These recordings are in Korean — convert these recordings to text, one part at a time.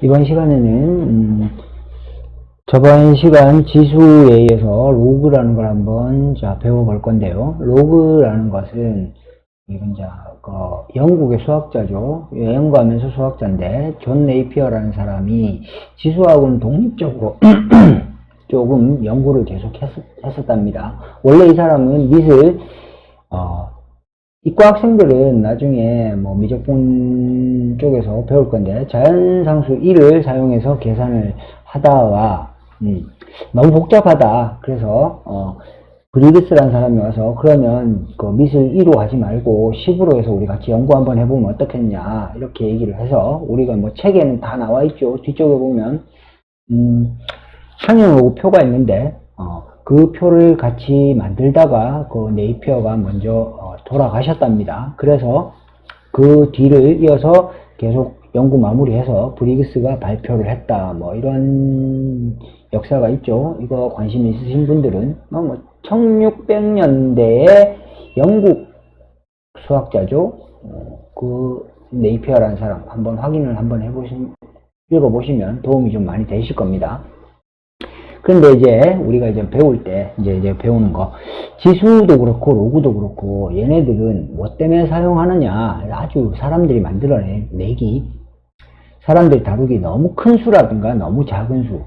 이번 시간에는 저번 시간 지수에 의해서 로그라는 걸 한번 배워볼 건데요. 로그라는 것은 이건 영국의 수학자죠. 연구하면서 수학자인데 존 네이피어라는 사람이 지수하고는 독립적으로 조금 연구를 계속 했었답니다. 원래 이 사람은 이과 학생들은 나중에 미적분 쪽에서 배울 건데 자연상수 1을 사용해서 계산을 하다가 너무 복잡하다. 그래서 브리그스라는 사람이 와서 그러면 그 미술 2로 하지 말고 10으로 해서 우리 같이 연구 한번 해보면 어떻겠냐 이렇게 얘기를 해서 우리가 책에는 다 나와 있죠. 뒤쪽에 보면 상형하고 표가 있는데 그 표를 같이 만들다가 그 네이피어가 먼저 돌아가셨답니다. 그래서 그 뒤를 이어서 계속 연구 마무리해서 브리그스가 발표를 했다. 이런 역사가 있죠. 이거 관심 있으신 분들은 1600년대에 영국 수학자죠. 그 네이피어라는 사람 한번 확인을 한번 읽어보시면 도움이 좀 많이 되실 겁니다. 그런데 이제 우리가 배울 때 이제 배우는 거 지수도 그렇고 로그도 그렇고 얘네들은 뭐 때문에 사용하느냐, 아주 사람들이 만들어내기, 사람들이 다루기 너무 큰 수라든가 너무 작은 수,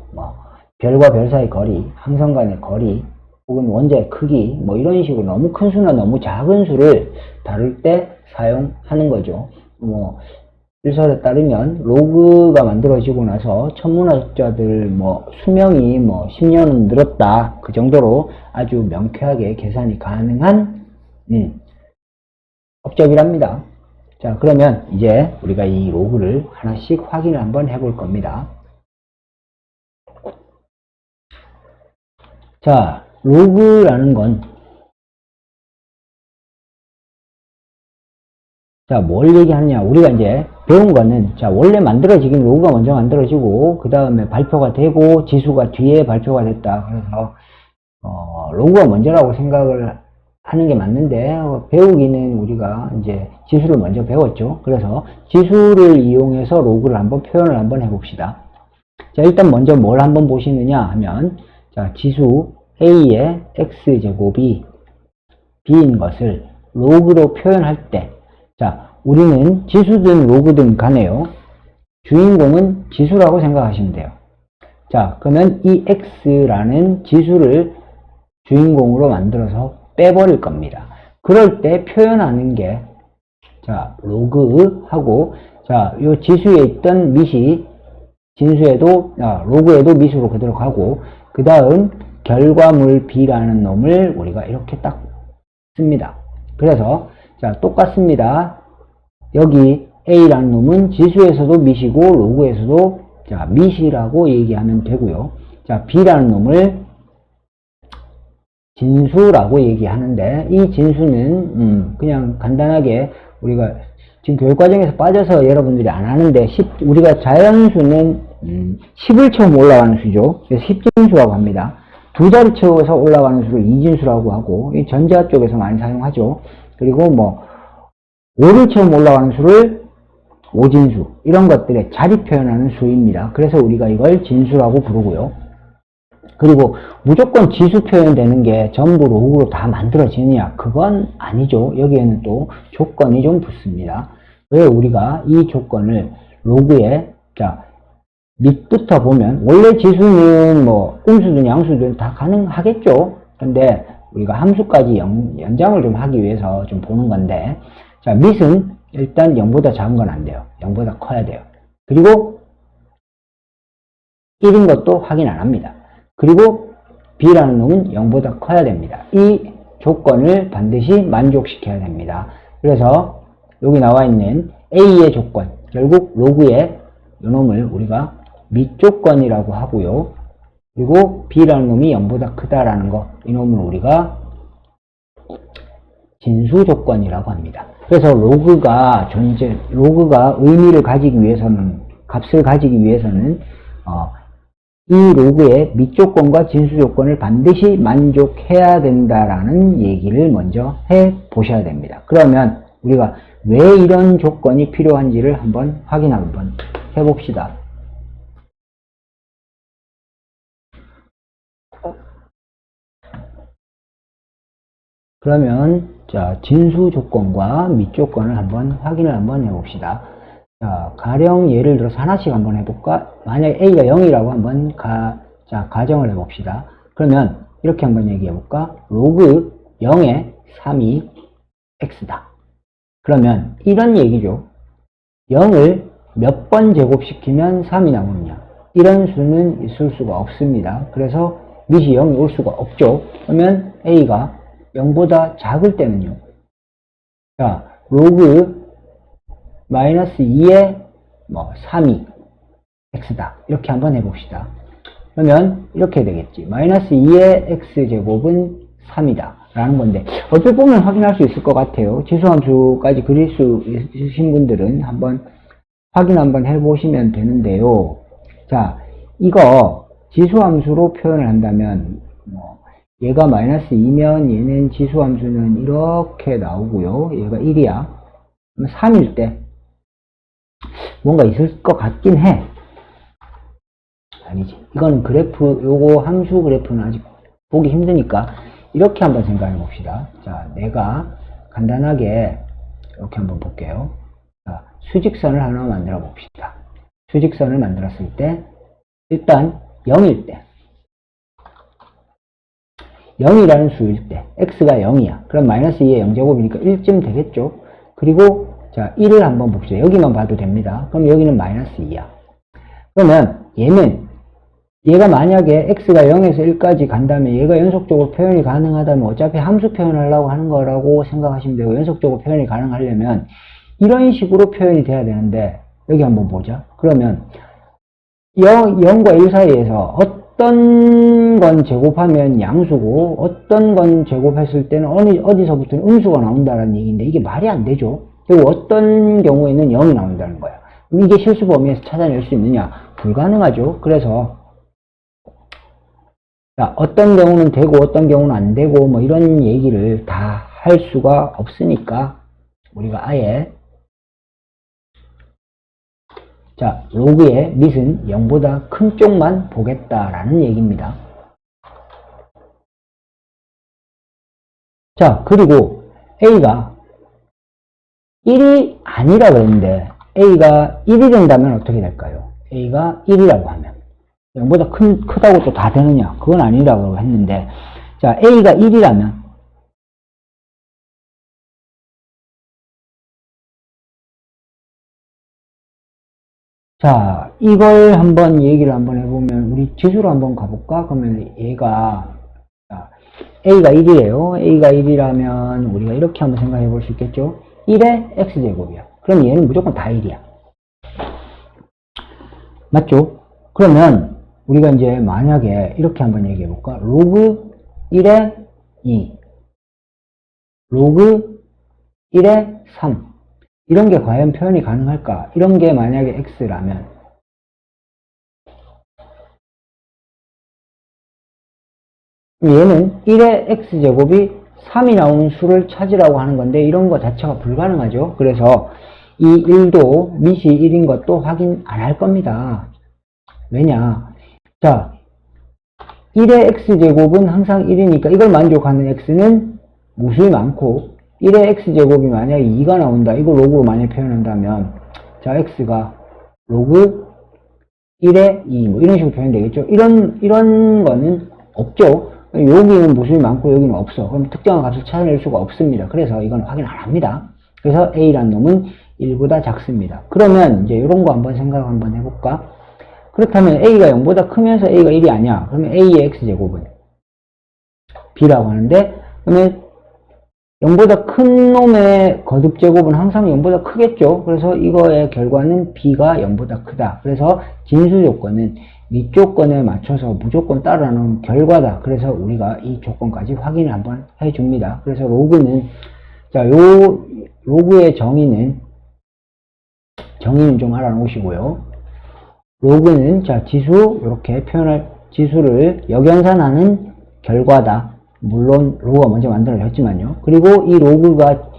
별과 별 사이 거리, 항성 간의 거리, 혹은 원자의 크기, 이런 식으로 너무 큰 수나 너무 작은 수를 다룰 때 사용하는 거죠. 일설에 따르면 로그가 만들어지고 나서 천문학자들 수명이 10년은 늘었다. 그 정도로 아주 명쾌하게 계산이 가능한 업적이랍니다. 자, 그러면 이제 우리가 이 로그를 하나씩 확인을 한번 해볼 겁니다. 자, 로그라는 건 뭘 얘기하느냐. 우리가 이제 배운 거는, 원래 만들어지긴 로그가 먼저 만들어지고, 그 다음에 발표가 되고, 지수가 뒤에 발표가 됐다. 그래서, 로그가 먼저라고 생각을 하는 게 맞는데, 배우기는 우리가 이제 지수를 먼저 배웠죠. 그래서 지수를 이용해서 로그를 한번 표현을 한번 해봅시다. 자, 일단 먼저 뭘 한번 보시느냐 하면, 지수 A의 X제곱이 B인 것을 로그로 표현할 때, 우리는 지수든 로그든 간에요. 주인공은 지수라고 생각하시면 돼요. 그러면 이 X라는 지수를 주인공으로 만들어서 빼버릴 겁니다. 그럴 때 표현하는 게, 로그하고, 요 지수에 있던 밑이 로그에도 밑으로 그대로 가고, 그 다음 결과물 B라는 놈을 우리가 이렇게 딱 씁니다. 그래서, 똑같습니다. 여기 A라는 놈은 지수에서도 밑이고 로그에서도 밑이라고 얘기하면 되고요. B라는 놈을 진수라고 얘기하는데, 이 진수는 그냥 간단하게 우리가 지금 교육과정에서 빠져서 여러분들이 안 하는데, 우리가 자연수는 10을 처음 올라가는 수죠. 그래서 10진수라고 합니다. 두 자리 채워서 올라가는 수를 2진수라고 하고, 이 전자 쪽에서 많이 사용하죠. 그리고 5를 처음 올라가는 수를 5진수, 이런 것들의 자리 표현하는 수입니다. 그래서 우리가 이걸 진수라고 부르고요. 그리고 무조건 지수 표현되는 게 전부 로그로 다 만들어지느냐? 그건 아니죠. 여기에는 또 조건이 좀 붙습니다. 왜 우리가 이 조건을 로그에, 밑부터 보면, 원래 지수는 음수든 양수든 다 가능하겠죠. 근데 우리가 함수까지 연장을 좀 하기 위해서 좀 보는 건데, 밑은 일단 0보다 작은 건 안 돼요. 0보다 커야 돼요. 그리고 1인 것도 확인 안 합니다. 그리고 B라는 놈은 0보다 커야 됩니다. 이 조건을 반드시 만족시켜야 됩니다. 그래서 여기 나와 있는 A의 조건, 결국 로그의 이 놈을 우리가 밑조건이라고 하고요. 그리고 B라는 놈이 0보다 크다라는 거, 이 놈을 우리가 진수 조건이라고 합니다. 그래서 로그가 의미를 가지기 위해서는, 값을 가지기 위해서는 이 로그의 밑조건과 진수 조건을 반드시 만족해야 된다라는 얘기를 먼저 해 보셔야 됩니다. 그러면 우리가 왜 이런 조건이 필요한지를 한번 확인 한번 해봅시다. 그러면 자, 진수 조건과 미 조건을 한번 확인을 한번 해봅시다. 자, 가령 예를 들어서 하나씩 한번 해볼까? 만약 A가 0이라고 한번 가정을 해봅시다. 그러면 이렇게 한번 얘기해볼까? 로그 0의 3이 X다. 그러면 이런 얘기죠. 0을 몇 번 제곱시키면 3이 나오느냐. 이런 수는 있을 수가 없습니다. 그래서 밑이 0이 올 수가 없죠. 그러면 A가 0보다 작을 때는요. 자, 로그 마이너스 2의 3이 x다. 이렇게 한번 해봅시다. 그러면 이렇게 되겠지. 마이너스 2의 x제곱은 3이다. 라는 건데 어떻게 보면 확인할 수 있을 것 같아요. 지수함수까지 그릴 수 있으신 분들은 한번 확인 한번 해보시면 되는데요. 자, 이거 지수함수로 표현을 한다면 얘가 마이너스 2면 얘는 지수함수는 이렇게 나오고요. 얘가 1이야. 그럼 3일 때 뭔가 있을 것 같긴 해. 아니지. 이건 그래프, 요거 함수 그래프는 아직 보기 힘드니까 이렇게 한번 생각해 봅시다. 자, 내가 간단하게 이렇게 한번 볼게요. 자, 수직선을 하나 만들어 봅시다. 수직선을 만들었을 때 일단 0일 때 0이라는 수일 때 x가 0이야. 그럼 마이너스 2의 0제곱이니까 1쯤 되겠죠. 그리고 자 1을 한번 봅시다. 여기만 봐도 됩니다. 그럼 여기는 마이너스 2야. 그러면 얘가 만약에 x가 0에서 1까지 간다면 얘가 연속적으로 표현이 가능하다면 어차피 함수 표현하려고 하는 거라고 생각하시면 되고, 연속적으로 표현이 가능하려면 이런 식으로 표현이 돼야 되는데 여기 한번 보자. 그러면 0과 1 사이에서 어떤 건 제곱하면 양수고 어떤 건 제곱했을 때는 어디서부터는 음수가 나온다는 얘기인데 이게 말이 안 되죠. 그리고 어떤 경우에는 0이 나온다는 거야. 이게 실수 범위에서 찾아낼 수 있느냐? 불가능하죠. 그래서 자, 어떤 경우는 되고 어떤 경우는 안 되고 뭐 이런 얘기를 다 할 수가 없으니까 우리가 아예 자, 로그의 밑은 0보다 큰 쪽만 보겠다라는 얘기입니다. 자, 그리고 A가 1이 아니라 그랬는데 A가 1이 된다면 어떻게 될까요? A가 1이라고 하면 0보다 크다고 또 다 되느냐? 그건 아니라고 했는데, 자, A가 1이라면 자, 이걸 한번 얘기를 한번 해보면 우리 지수로 한번 가볼까? 그러면 얘가 자, A가 1이래요. A가 1이라면 우리가 이렇게 한번 생각해 볼 수 있겠죠? 1의 X제곱이야. 그럼 얘는 무조건 다 1이야. 맞죠? 그러면 우리가 이제 만약에 이렇게 한번 얘기해 볼까? 로그 1의 2, 로그 1의 3. 이런 게 과연 표현이 가능할까? 이런 게 만약에 x라면 얘는 1의 x제곱이 3이 나오는 수를 찾으라고 하는 건데 이런 거 자체가 불가능하죠. 그래서 이 1도 밑이 1인 것도 확인 안 할 겁니다. 왜냐? 자, 1의 x제곱은 항상 1이니까 이걸 만족하는 x는 무수히 많고 1의 x제곱이 만약에 2가 나온다. 이거 로그로 만약에 표현한다면 자, x가 로그 1의 2 뭐 이런 식으로 표현되겠죠. 이런 거는 없죠. 여기는 무수히 많고 여기는 없어. 그럼 특정한 값을 찾아낼 수가 없습니다. 그래서 이건 확인 안 합니다. 그래서 A라는 놈은 1보다 작습니다. 그러면 이제 이런 거 한번 생각 한번 해볼까? 그렇다면 A가 0보다 크면서 A가 1이 아니야. 그러면 A의 x제곱은 B라고 하는데, 그러면 0보다 큰 놈의 거듭제곱은 항상 0보다 크겠죠. 그래서 이거의 결과는 B가 0보다 크다. 그래서 진수 조건은 밑조건에 맞춰서 무조건 따라놓은 결과다. 그래서 우리가 이 조건까지 확인을 한번 해줍니다. 그래서 로그는, 자, 요 로그의 정의는 좀 알아놓으시고요. 로그는, 자, 지수, 이렇게 표현할, 지수를 역연산하는 결과다. 물론 로그가 먼저 만들어졌지만요. 그리고 이 로그가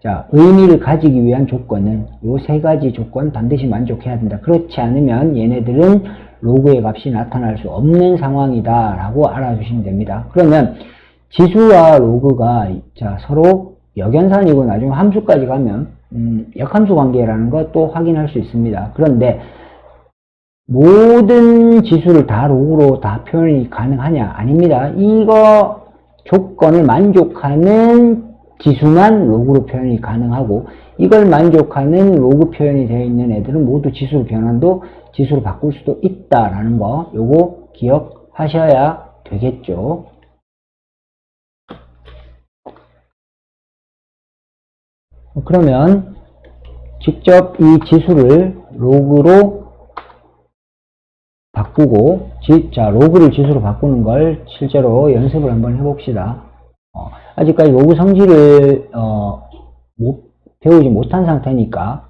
자, 의미를 가지기 위한 조건은 요 세 가지 조건 반드시 만족해야 된다. 그렇지 않으면 얘네들은 로그의 값이 나타날 수 없는 상황이다 라고 알아주시면 됩니다. 그러면 지수와 로그가 자 서로 역연산이고 나중에 함수까지 가면 역함수 관계라는 것 또 확인할 수 있습니다. 그런데 모든 지수를 다 로그로 다 표현이 가능하냐? 아닙니다. 이거 조건을 만족하는 지수만 로그로 표현이 가능하고 이걸 만족하는 로그 표현이 되어 있는 애들은 모두 지수로 변환도 지수로 바꿀 수도 있다라는 거 요거 기억하셔야 되겠죠. 그러면 직접 이 지수를 로그로 바꾸고 자 로그를 지수로 바꾸는 걸 실제로 연습을 한번 해봅시다. 아직까지 로그 성질을 배우지 못한 상태니까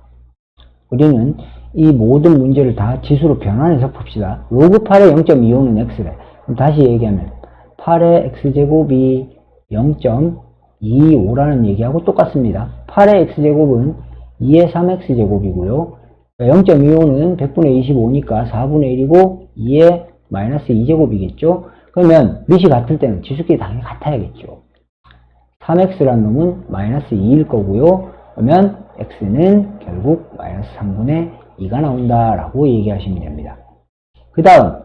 우리는 이 모든 문제를 다 지수로 변환해서 풉시다. 로그 8의 0.25는 x래. 그럼 다시 얘기하면 8의 x제곱이 0.25라는 얘기하고 똑같습니다. 8의 x제곱은 2의 3x제곱이고요. 0.25는 100분의 25니까 4분의 1이고 2의 마이너스 2제곱이겠죠. 그러면 밑이 같을 때는 지수끼리 당연히 같아야겠죠. 3x라는 놈은 마이너스 2일 거고요. 그러면 x는 결국 마이너스 3분의 2가 나온다라고 얘기하시면 됩니다. 그 다음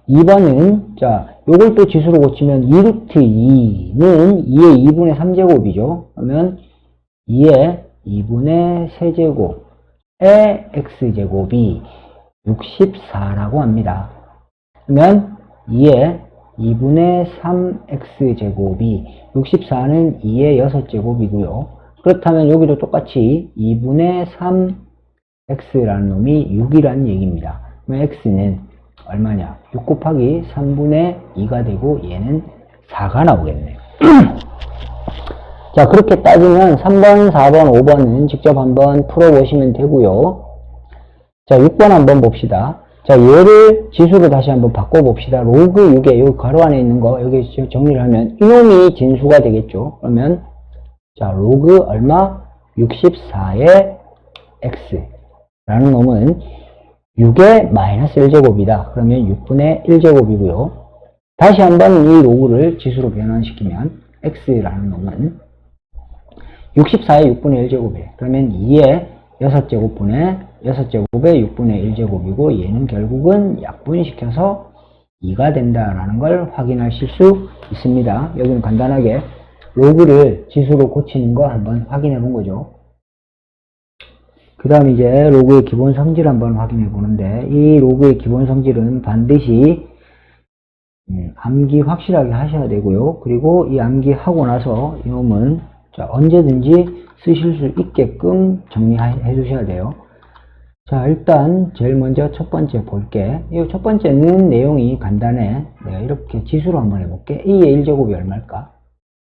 2번은 자 요걸 또 지수로 고치면 2루트 2는 2의 2분의 3제곱이죠. 그러면 2의 2분의 세제곱의 x제곱이 64라고 합니다. 그러면 2의 2분의 3x제곱이 64는 2의 6제곱이고요. 그렇다면 여기도 똑같이 2분의 3x라는 놈이 6이라는 얘기입니다. 그러면 x는 얼마냐? 6 곱하기 3분의 2가 되고 얘는 4가 나오겠네요. 자 그렇게 따지면 3번, 4번, 5번은 직접 한번 풀어보시면 되고요. 자 6번 한번 봅시다. 자 얘를 지수로 다시 한번 바꿔봅시다. 로그 6에 여기 괄호 안에 있는 거 여기 정리를 하면 이놈이 진수가 되겠죠. 그러면 자 로그 얼마? 64의 x라는 놈은 6의 마이너스 1제곱이다. 그러면 6분의 1제곱이고요. 다시 한번 이 로그를 지수로 변환시키면 x라는 놈은 64의 6분의 1제곱이에요. 그러면 2의 6제곱분의 6제곱의 6분의 1제곱이고 얘는 결국은 약분시켜서 2가 된다라는 걸 확인하실 수 있습니다. 여기는 간단하게 로그를 지수로 고치는 거 한번 확인해 본 거죠. 그 다음 이제 로그의 기본 성질 한번 확인해 보는데 이 로그의 기본 성질은 반드시 암기 확실하게 하셔야 되고요. 그리고 이 암기하고 나서 이놈은 자 언제든지 쓰실 수 있게끔 정리해 주셔야 돼요. 자 일단 제일 먼저 첫 번째 볼게. 이 첫 번째는 내용이 간단해. 내가 이렇게 지수로 한번 해볼게. a의 1제곱이 얼마일까?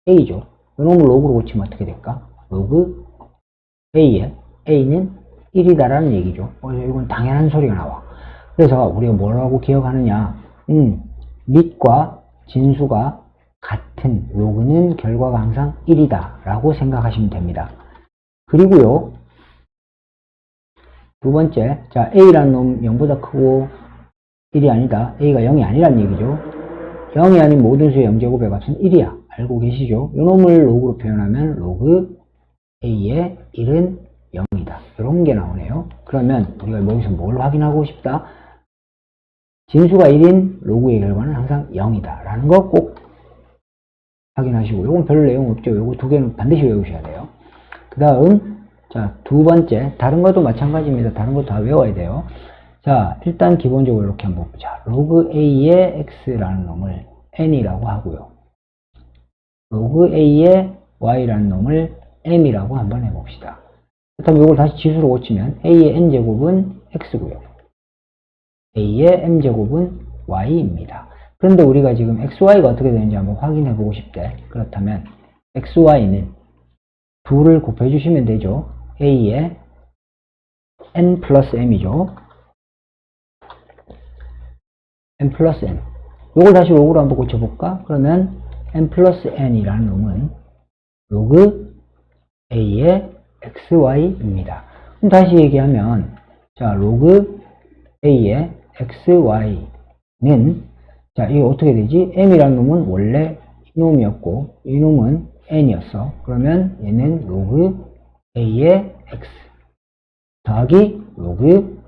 a죠. 이놈을 로그로 고치면 어떻게 될까? 로그 a에 a는 1이다라는 얘기죠. 이건 당연한 소리가 나와. 그래서 우리가 뭐라고 기억하느냐? 밑과 진수가 같은 로그는 결과가 항상 1이다 라고 생각하시면 됩니다. 그리고요 두 번째 자 a라는 놈 0보다 크고 1이 아니다. a가 0이 아니란 얘기죠. 0이 아닌 모든 수의 0제곱의 값은 1이야. 알고 계시죠? 이 놈을 로그로 표현하면 로그 a의 1은 0이다. 이런 게 나오네요. 그러면 우리가 여기서 뭘 확인하고 싶다? 진수가 1인 로그의 결과는 항상 0이다 라는 거 꼭 확인하시고, 이건 별 내용 없죠. 요거 두 개는 반드시 외우셔야 돼요. 그 다음 자 두 번째 다른 것도 마찬가지입니다. 다른 거 다 외워야 돼요. 자 일단 기본적으로 이렇게 한번 보자. 로그 a의 x라는 놈을 n이라고 하고요. 로그 a의 y라는 놈을 m이라고 한번 해봅시다. 그렇다면 이걸 다시 지수로 고치면 a의 n제곱은 x고요. a의 m제곱은 y입니다. 그런데 우리가 지금 xy가 어떻게 되는지 한번 확인해 보고 싶대. 그렇다면 xy는 2를 곱해 주시면 되죠. a의 n 플러스 m이죠. n 플러스 n. 이걸 다시 로그로 한번 고쳐볼까? 그러면 n 플러스 n이라는 놈은 로그 a의 xy입니다. 그럼 다시 얘기하면 자 로그 a의 xy는 자 이게 어떻게 되지? m이라는 놈은 원래 이놈이었고 이놈은 n이었어. 그러면 얘는 로그 a의 x 더하기 로그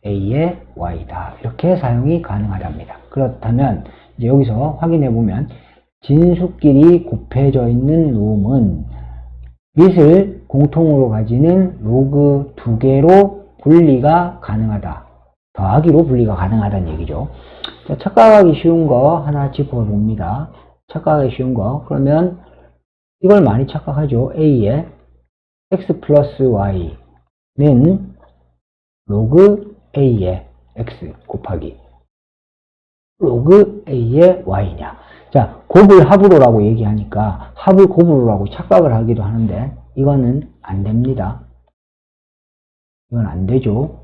a의 y다. 이렇게 사용이 가능하답니다. 그렇다면 이제 여기서 확인해 보면 진수끼리 곱해져 있는 놈은 밑을 공통으로 가지는 로그 두 개로 분리가 가능하다. 더하기로 분리가 가능하다는 얘기죠. 자, 착각하기 쉬운 거 하나 짚어봅니다. 착각하기 쉬운 거. 그러면 이걸 많이 착각하죠. a의 x 플러스 y는 로그 a의 x 곱하기 로그 a의 y냐. 자, 곱을 합으로라고 얘기하니까 합을 곱으로라고 착각을 하기도 하는데 이거는 안 됩니다. 이건 안 되죠.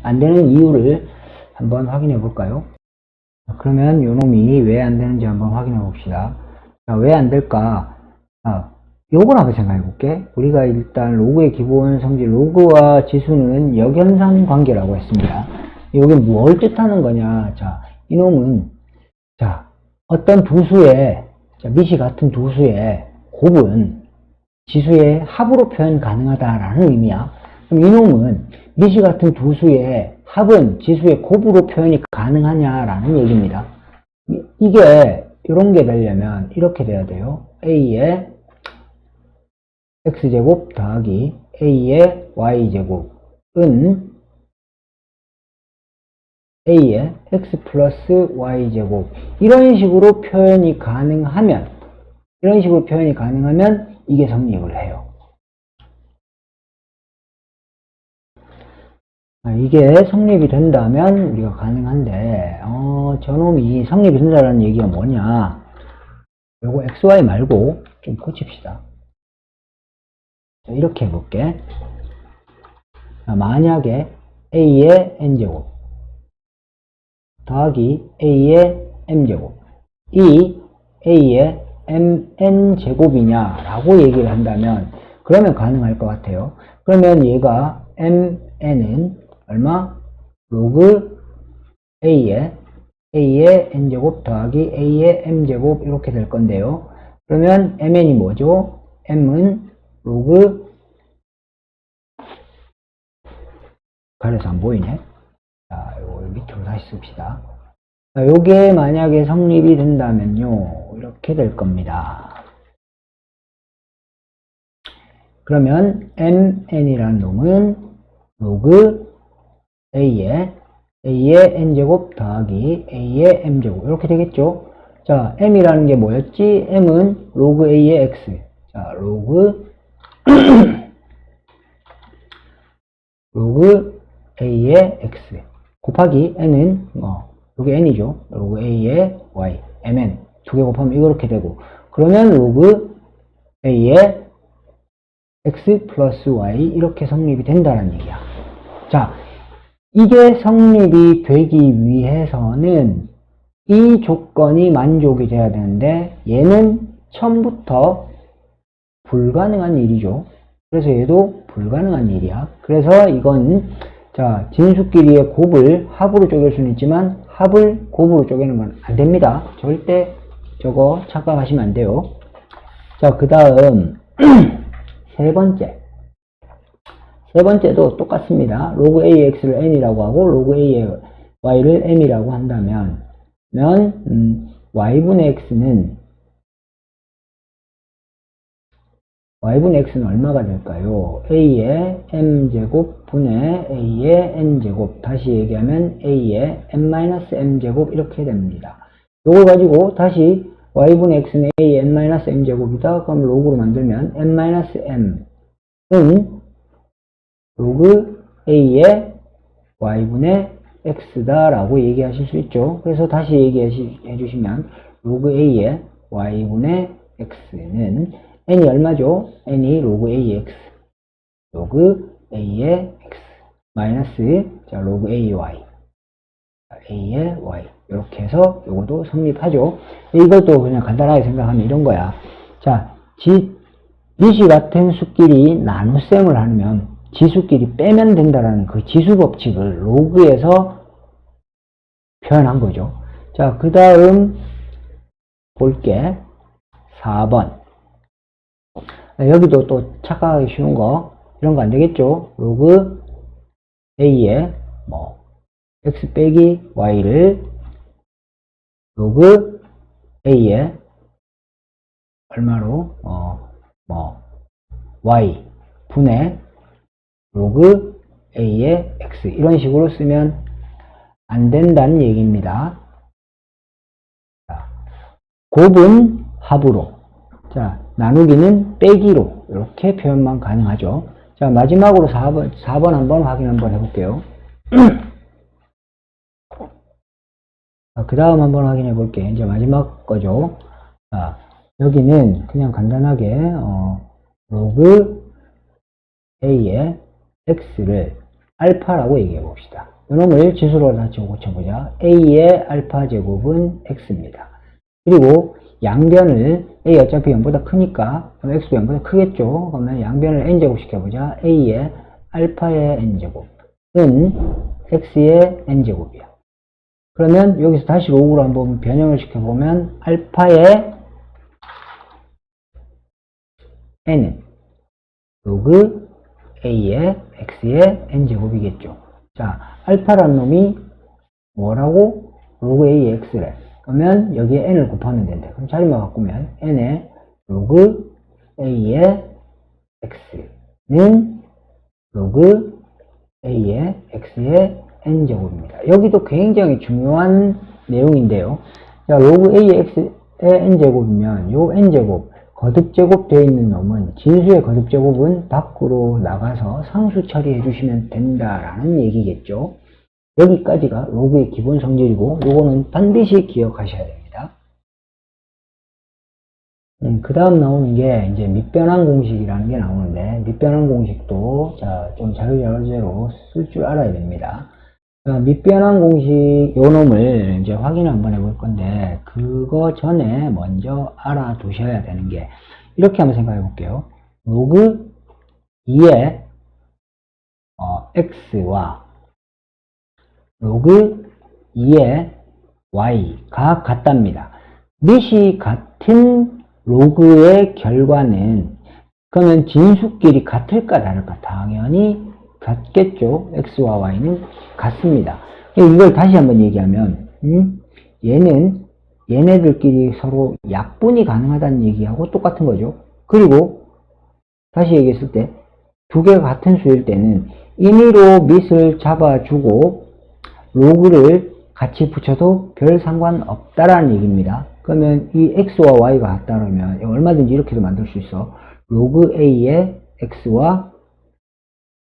안 되는 이유를 한번 확인해 볼까요? 그러면 요놈이 왜 안 되는지 한번 확인해 봅시다. 왜 안 될까? 요걸 한번 생각해 볼게. 우리가 일단 로그의 기본 성질, 로그와 지수는 역연상 관계라고 했습니다. 이게 뭘 뜻하는 거냐? 자, 이놈은, 자, 어떤 두 수의, 밑이 같은 두 수의 곱은 지수의 합으로 표현 가능하다라는 의미야. 그럼 이놈은 밑이 같은 두 수의 합은 지수의 곱으로 표현이 가능하냐라는 얘기입니다. 이게 이런 게 되려면 이렇게 돼야 돼요. a의 x제곱 더하기 a의 y제곱은 a의 x 플러스 y제곱 이런 식으로 표현이 가능하면 이게 성립을 해요. 이게 성립이 된다면 우리가 가능한데 저놈이 성립이 된다는 얘기가 뭐냐, 요거 xy 말고 좀 고칩시다. 자, 이렇게 해볼게. 만약에 a의 n제곱 더하기 a의 m제곱 이 a의 mn제곱이냐 라고 얘기를 한다면 그러면 가능할 것 같아요. 그러면 얘가 mn은 얼마? 로그 a의 n제곱 더하기 a의 m제곱 이렇게 될 건데요. 그러면 mn이 뭐죠? m은 로그, 가려서 안 보이네. 자, 이거 밑으로 다시 씁시다. 자, 요게 만약에 성립이 된다면요, 이렇게 될 겁니다. 그러면 mn이라는 놈은 로그 a의 n제곱 더하기 a의 m제곱 이렇게 되겠죠. 자, m이라는 게 뭐였지? m은 로그 a의 x. 자, 로그 a의 x 곱하기 n은 요게 n이죠. 로그 a의 y, mn 두 개 곱하면 이렇게 되고, 그러면 로그 a의 x 플러스 y 이렇게 성립이 된다는 얘기야. 자, 이게 성립이 되기 위해서는 이 조건이 만족이 돼야 되는데 얘는 처음부터 불가능한 일이죠. 그래서 얘도 불가능한 일이야. 그래서 이건, 자, 진수끼리의 곱을 합으로 쪼갤 수는 있지만 합을 곱으로 쪼개는 건 안 됩니다. 절대 저거 착각하시면 안 돼요. 자, 그 다음 세 번째도 똑같습니다. 로그 AX를 N이라고 하고 로그 A의 Y를 M이라고 한다면 Y분의 X는 얼마가 될까요? A의 M제곱 분의 A의 N제곱, 다시 얘기하면 A의 N-M제곱 이렇게 됩니다. 요걸 가지고 다시 Y분의 X는 A의 N-M제곱이다. 그럼 로그로 만들면 N-M은 로그 A의 Y분의 X다 라고 얘기하실 수 있죠. 그래서 다시 얘기해 주시면 로그 A의 Y분의 X는 n이 얼마죠? n이 로그 A의 X, 로그 A의 X 마이너스, 자, 로그 A의 Y, A의 Y 이렇게 해서 요것도 성립하죠. 이것도 그냥 간단하게 생각하면 이런 거야. 자, 밑이 같은 수끼리 나눗셈을 하면 지수끼리 빼면 된다라는 그 지수 법칙을 로그에서 표현한 거죠. 자, 그 다음 볼게. 4번. 여기도 또 착각하기 쉬운 거, 이런 거 안 되겠죠? 로그 A에 X 빼기 Y를 로그 A에 얼마로, Y 분의 로그 A의 X, 이런 식으로 쓰면 안 된다는 얘기입니다. 자, 곱은 합으로, 자, 나누기는 빼기로, 이렇게 표현만 가능하죠. 자, 마지막으로 4번 한번 확인 한번 해볼게요. 그 다음 한번 확인해 볼게. 이제 마지막 거죠. 자, 여기는 그냥 간단하게, 로그 A의 X를 알파라고 얘기해 봅시다. 이놈을 지수로 다시 고쳐보자. A의 알파 제곱은 X입니다. 그리고 양변을, A 어차피 0보다 크니까, 그럼 X도 0보다 크겠죠? 그러면 양변을 N제곱 시켜보자. A의 알파의 N제곱은 X의 N제곱이야. 그러면 여기서 다시 로그로 한번 변형을 시켜보면, 알파의 N은 로그 A의 X의 N제곱이겠죠. 자, 알파라는 놈이 뭐라고? 로그 A의 X래. 그러면 여기에 N을 곱하면 된대. 그럼 자리만 바꾸면 N의 로그 A의 X는 로그 A의 X의 N제곱입니다. 여기도 굉장히 중요한 내용인데요. 자, 로그 A의 X의 N제곱이면 요 N제곱, 거듭제곱 되어 있는 놈은, 진수의 거듭제곱은 밖으로 나가서 상수 처리해 주시면 된다라는 얘기겠죠. 여기까지가 로그의 기본 성질이고, 요거는 반드시 기억하셔야 됩니다. 그 다음 나오는 게 이제 밑변환 공식이라는 게 나오는데, 밑변환 공식도 좀 자유자재로 쓸 줄 알아야 됩니다. 밑변환 공식 요 놈을 이제 확인을 한번 해볼 건데, 그거 전에 먼저 알아두셔야 되는 게, 이렇게 한번 생각해 볼게요. 로그 2의 X와 로그 2의 Y가 같답니다. 밑이 같은 로그의 결과는, 그러면 진수끼리 같을까 다를까? 당연히 같겠죠. X와 Y는 같습니다. 이걸 다시 한번 얘기하면, 얘네들끼리 서로 약분이 가능하다는 얘기하고 똑같은 거죠. 그리고 다시 얘기했을 때, 두 개가 같은 수일 때는 임의로 밑을 잡아주고 로그를 같이 붙여도 별 상관없다라는 얘기입니다. 그러면 이 X와 Y가 같다면 얼마든지 이렇게도 만들 수 있어. 로그 A의 X와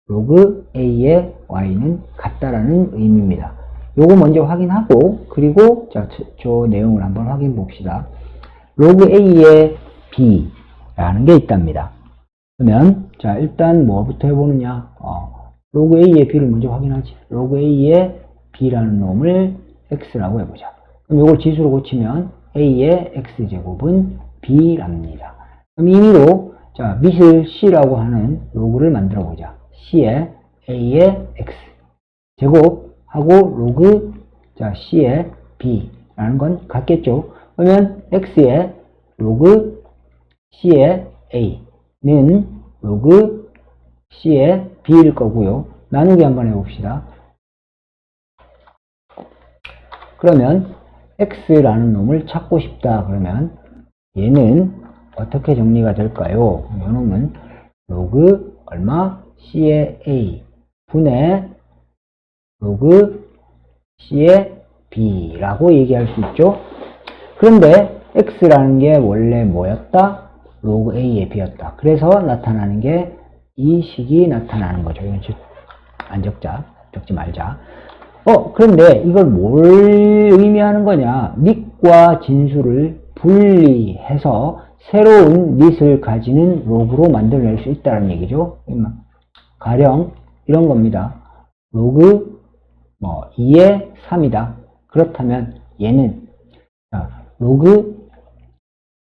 로그 A의 Y는 같다라는 의미입니다. 요거 먼저 확인하고, 그리고 저 내용을 한번 확인해 봅시다. 로그 A의 B라는 게 있답니다. 그러면 일단 뭐부터 해보느냐, 로그 A의 B를 먼저 확인하지. 로그 A의 B라는 놈을 X라고 해보자. 그럼 이걸 지수로 고치면 A의 X제곱은 B랍니다. 그럼 임의로 밑을 C라고 하는 로그를 만들어 보자. C의 A의 X 제곱하고 로그 C의 B라는 건 같겠죠. 그러면 X의 로그 C의 A는 로그 C의 B일 거고요. 나누기 한번 해봅시다. 그러면 X라는 놈을 찾고 싶다 그러면 얘는 어떻게 정리가 될까요? 이 놈은 로그 얼마? C의 A 분의 로그 C의 B라고 얘기할 수 있죠. 그런데 X라는 게 원래 뭐였다? 로그 A의 B였다. 그래서 나타나는 게 이 식이 나타나는 거죠. 이건 즉 안 적지 말자. 그런데 이걸 뭘 의미하는 거냐? 밑과 진수를 분리해서 새로운 밑을 가지는 로그로 만들어낼 수 있다는 얘기죠. 가령 이런 겁니다. 로그 2의 3이다. 그렇다면 얘는 로그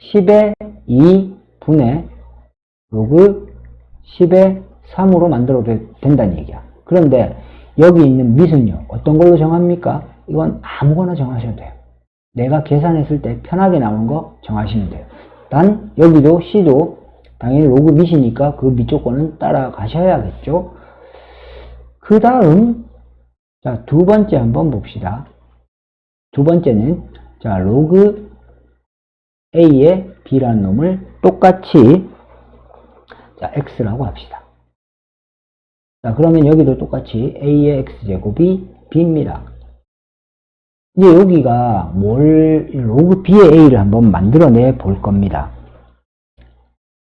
10의 2분의 로그 10의 3으로 만들어도 된다는 얘기야. 그런데 여기 있는 밑은요, 어떤 걸로 정합니까? 이건 아무거나 정하셔도 돼요. 내가 계산했을 때 편하게 나오는 거 정하시면 돼요. 단 여기도 C도 당연히 로그 밑이니까 그 밑 조건은 따라가셔야겠죠. 그 다음 자, 두 번째 한번 봅시다. 두 번째는 자, 로그 A에 B라는 놈을 똑같이 자, X라고 합시다. 자, 그러면 여기도 똑같이 A의 X제곱이 B입니다. 이제 여기가 로그 B의 A를 한번 만들어내 볼 겁니다.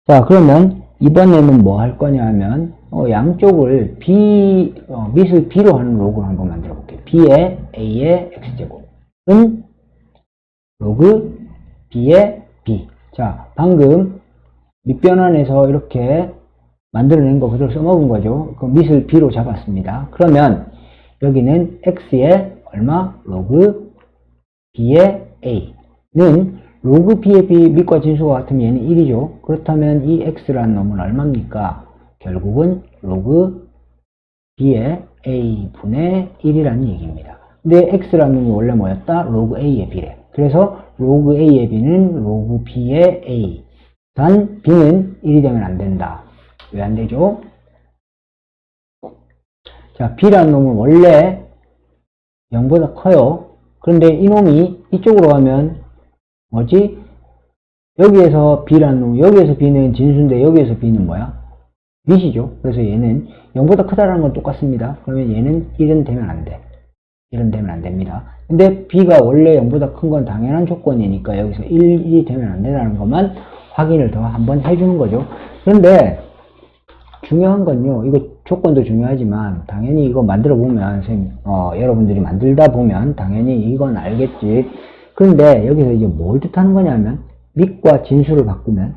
자, 그러면 이번에는 뭐 할 거냐 하면 양쪽을 밑을 B로 하는 로그를 한번 만들어 볼게요. B의 A의 X제곱은 로그 B의 B. 자, 방금 밑변환에서 이렇게 만들어낸 거 그대로 써먹은 거죠. 그 밑을 B로 잡았습니다. 그러면 여기는 X의 얼마? 로그 B의 A는 로그 B의 B 밑과 진수가 같으면 얘는 1이죠. 그렇다면 이 X라는 놈은 얼마입니까? 결국은 로그 B의 A분의 1이라는 얘기입니다. 근데 X라는 놈이 원래 뭐였다? 로그 A의 B래. 그래서 로그 A의 B는 로그 B의 A. 단 B는 1이 되면 안 된다. 왜 안 되죠? 자, B라는 놈은 원래 0보다 커요. 그런데 이놈이 이쪽으로 가면 뭐지? 여기에서 B라는 놈, 여기에서 B는 진수인데 여기에서 B는 뭐야? 밑이죠. 그래서 얘는 0보다 크다라는 건 똑같습니다. 그러면 얘는 1은 되면 안 돼. 1은 되면 안 됩니다. 근데 B가 원래 0보다 큰 건 당연한 조건이니까 여기서 1이 되면 안 된다는 것만 확인을 더 한번 해주는 거죠. 그런데 중요한 건요, 이거 조건도 중요하지만 당연히 이거 만들어 보면 여러분들이 만들다 보면 당연히 이건 알겠지. 그런데 여기서 이제 뭘 뜻하는 거냐면 밑과 진수를 바꾸면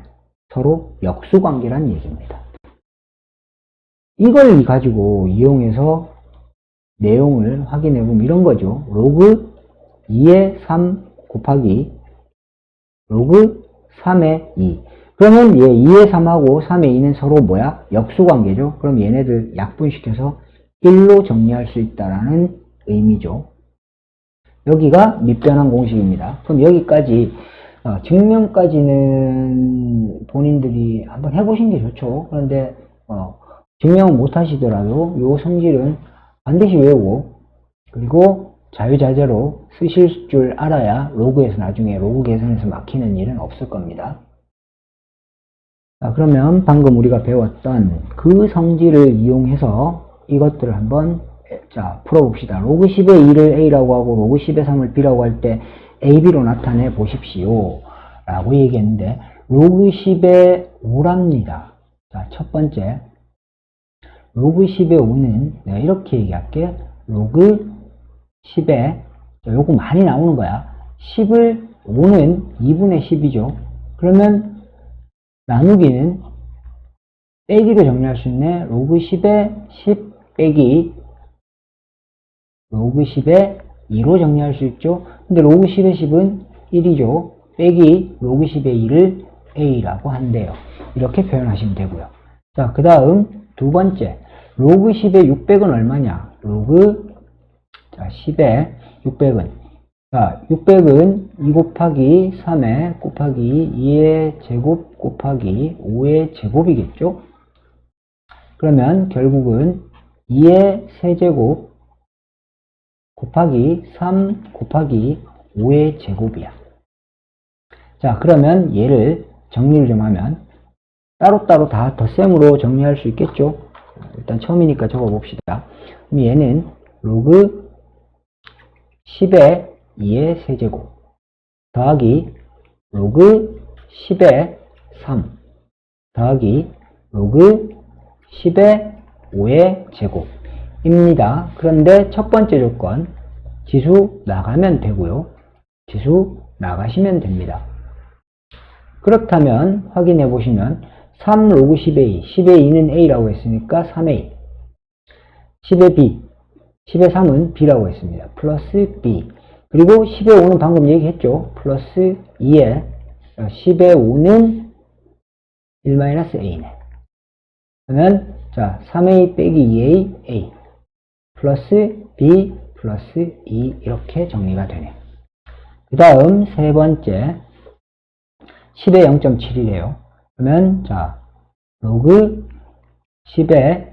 서로 역수관계라는 얘기입니다. 이걸 가지고 이용해서 내용을 확인해 보면 이런 거죠. 로그 2의 3 곱하기 로그 3의 2. 그러면 얘 2의 3하고 3의 2는 서로 뭐야? 역수관계죠. 그럼 얘네들 약분시켜서 1로 정리할 수 있다라는 의미죠. 여기가 밑변환 공식입니다. 그럼 여기까지 증명까지는 본인들이 한번 해보신 게 좋죠. 그런데 증명을 못 하시더라도 요 성질은 반드시 외우고 그리고 자유자재로 쓰실 줄 알아야 로그에서 나중에 로그 계산에서 막히는 일은 없을 겁니다. 자, 그러면 방금 우리가 배웠던 그 성질을 이용해서 이것들을 한번 풀어봅시다. 로그 10의 2를 A라고 하고 로그 10의 3을 B라고 할 때 AB로 나타내 보십시오 라고 얘기했는데 로그 10의 5랍니다. 자, 첫 번째 로그 10의 5는 내가 이렇게 얘기할게. 로그 10의 요거 많이 나오는 거야. 10을 5는 2분의 10이죠. 그러면 나누기는 빼기로 정리할 수 있네. 로그 10의 10 빼기 로그 10의 2로 정리할 수 있죠. 근데 로그 10의 10은 1이죠. 빼기 로그 10의 2를 A라고 한대요. 이렇게 표현하시면 되고요. 자, 그 다음 두 번째 로그 10의 600은 얼마냐? 로그 10의 600은 자, 600은 2 곱하기 3의 곱하기 2의 제곱 곱하기 5의 제곱이겠죠? 그러면 결국은 2의 세제곱 곱하기 3 곱하기 5의 제곱이야. 자, 그러면 얘를 정리를 좀 하면 따로따로 다 덧셈으로 정리할 수 있겠죠? 일단 처음이니까 적어봅시다. 그럼 얘는 로그 10의 2의 세제곱 더하기 로그 10의 3 더하기 로그 10의 5의 제곱입니다. 그런데 첫 번째 조건 지수 나가면 되고요. 지수 나가시면 됩니다. 그렇다면 확인해 보시면 3 로그 10의 2 10의 2는 A라고 했으니까 3A 10의 B 10의 3은 B라고 했습니다. 플러스 B 그리고 10의 5는 방금 얘기했죠. 플러스 2에 10의 5는 1-A네. 그러면 자 3A 빼기 2A A 플러스 B 플러스 2 이렇게 정리가 되네요. 그 다음 세 번째 10의 0.7이래요. 그러면 자 로그 10의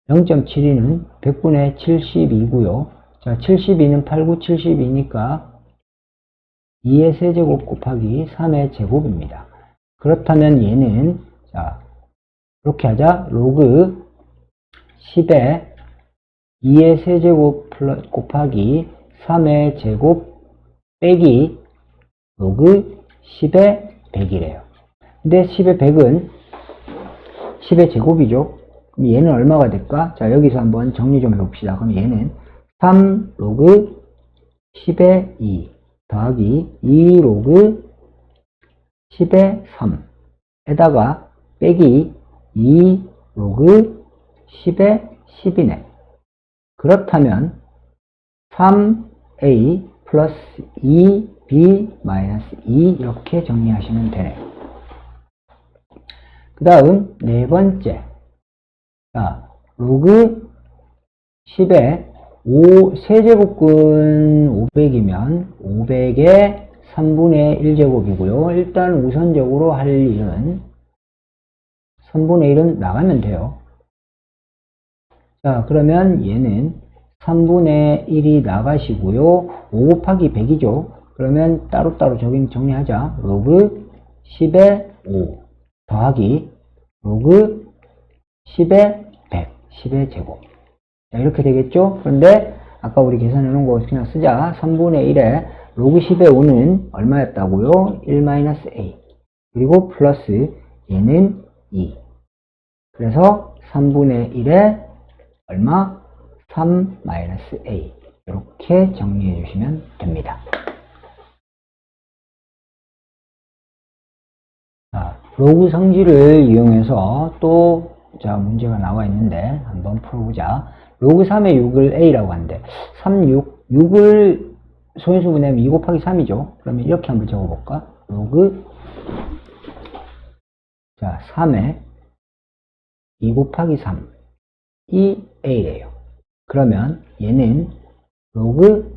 0.72는 100분의 72고요. 자 72는 8, 9, 72니까 2의 세제곱 곱하기 3의 제곱입니다. 그렇다면 얘는 자 이렇게 하자. 로그 10의 2의 세제곱 곱하기 3의 제곱 빼기 로그 10의 100이래요. 근데 10의 100은 10의 제곱이죠. 그럼 얘는 얼마가 될까? 자, 여기서 한번 정리 좀 해봅시다. 그럼 얘는 3 로그 10의 2 더하기 2 로그 10의 3에다가 빼기 2 로그 10의 10이네. 그렇다면 3a 플러스 2b 마이너스 2 이렇게 정리하시면 되네요. 그 다음 네 번째 자 로그 10의 5 세제곱근 500이면 500의 3분의 1제곱이고요. 일단 우선적으로 할 일은 3분의 1은 나가면 돼요. 자 그러면 얘는 3분의 1이 나가시고요. 5 곱하기 100이죠. 그러면 따로따로 정리하자. 로그 10의 5 더하기 로그 10의 100, 10의 제곱. 자, 이렇게 되겠죠? 그런데 아까 우리 계산해 놓은 거 그냥 쓰자. 3분의 1에 로그 10의 5는 얼마였다고요? 1-a. 그리고 플러스 얘는 2. 그래서 3분의 1에 얼마? 3-a. 이렇게 정리해 주시면 됩니다. 자, 로그 성질을 이용해서 또 자 문제가 나와 있는데 한번 풀어보자. 로그 3의 6을 a라고 하는데 3, 6을 소인수 분해하면 2 곱하기 3이죠. 그러면 이렇게 한번 적어볼까? 로그 자 3의 2 곱하기 3 이 a래요. 그러면 얘는 로그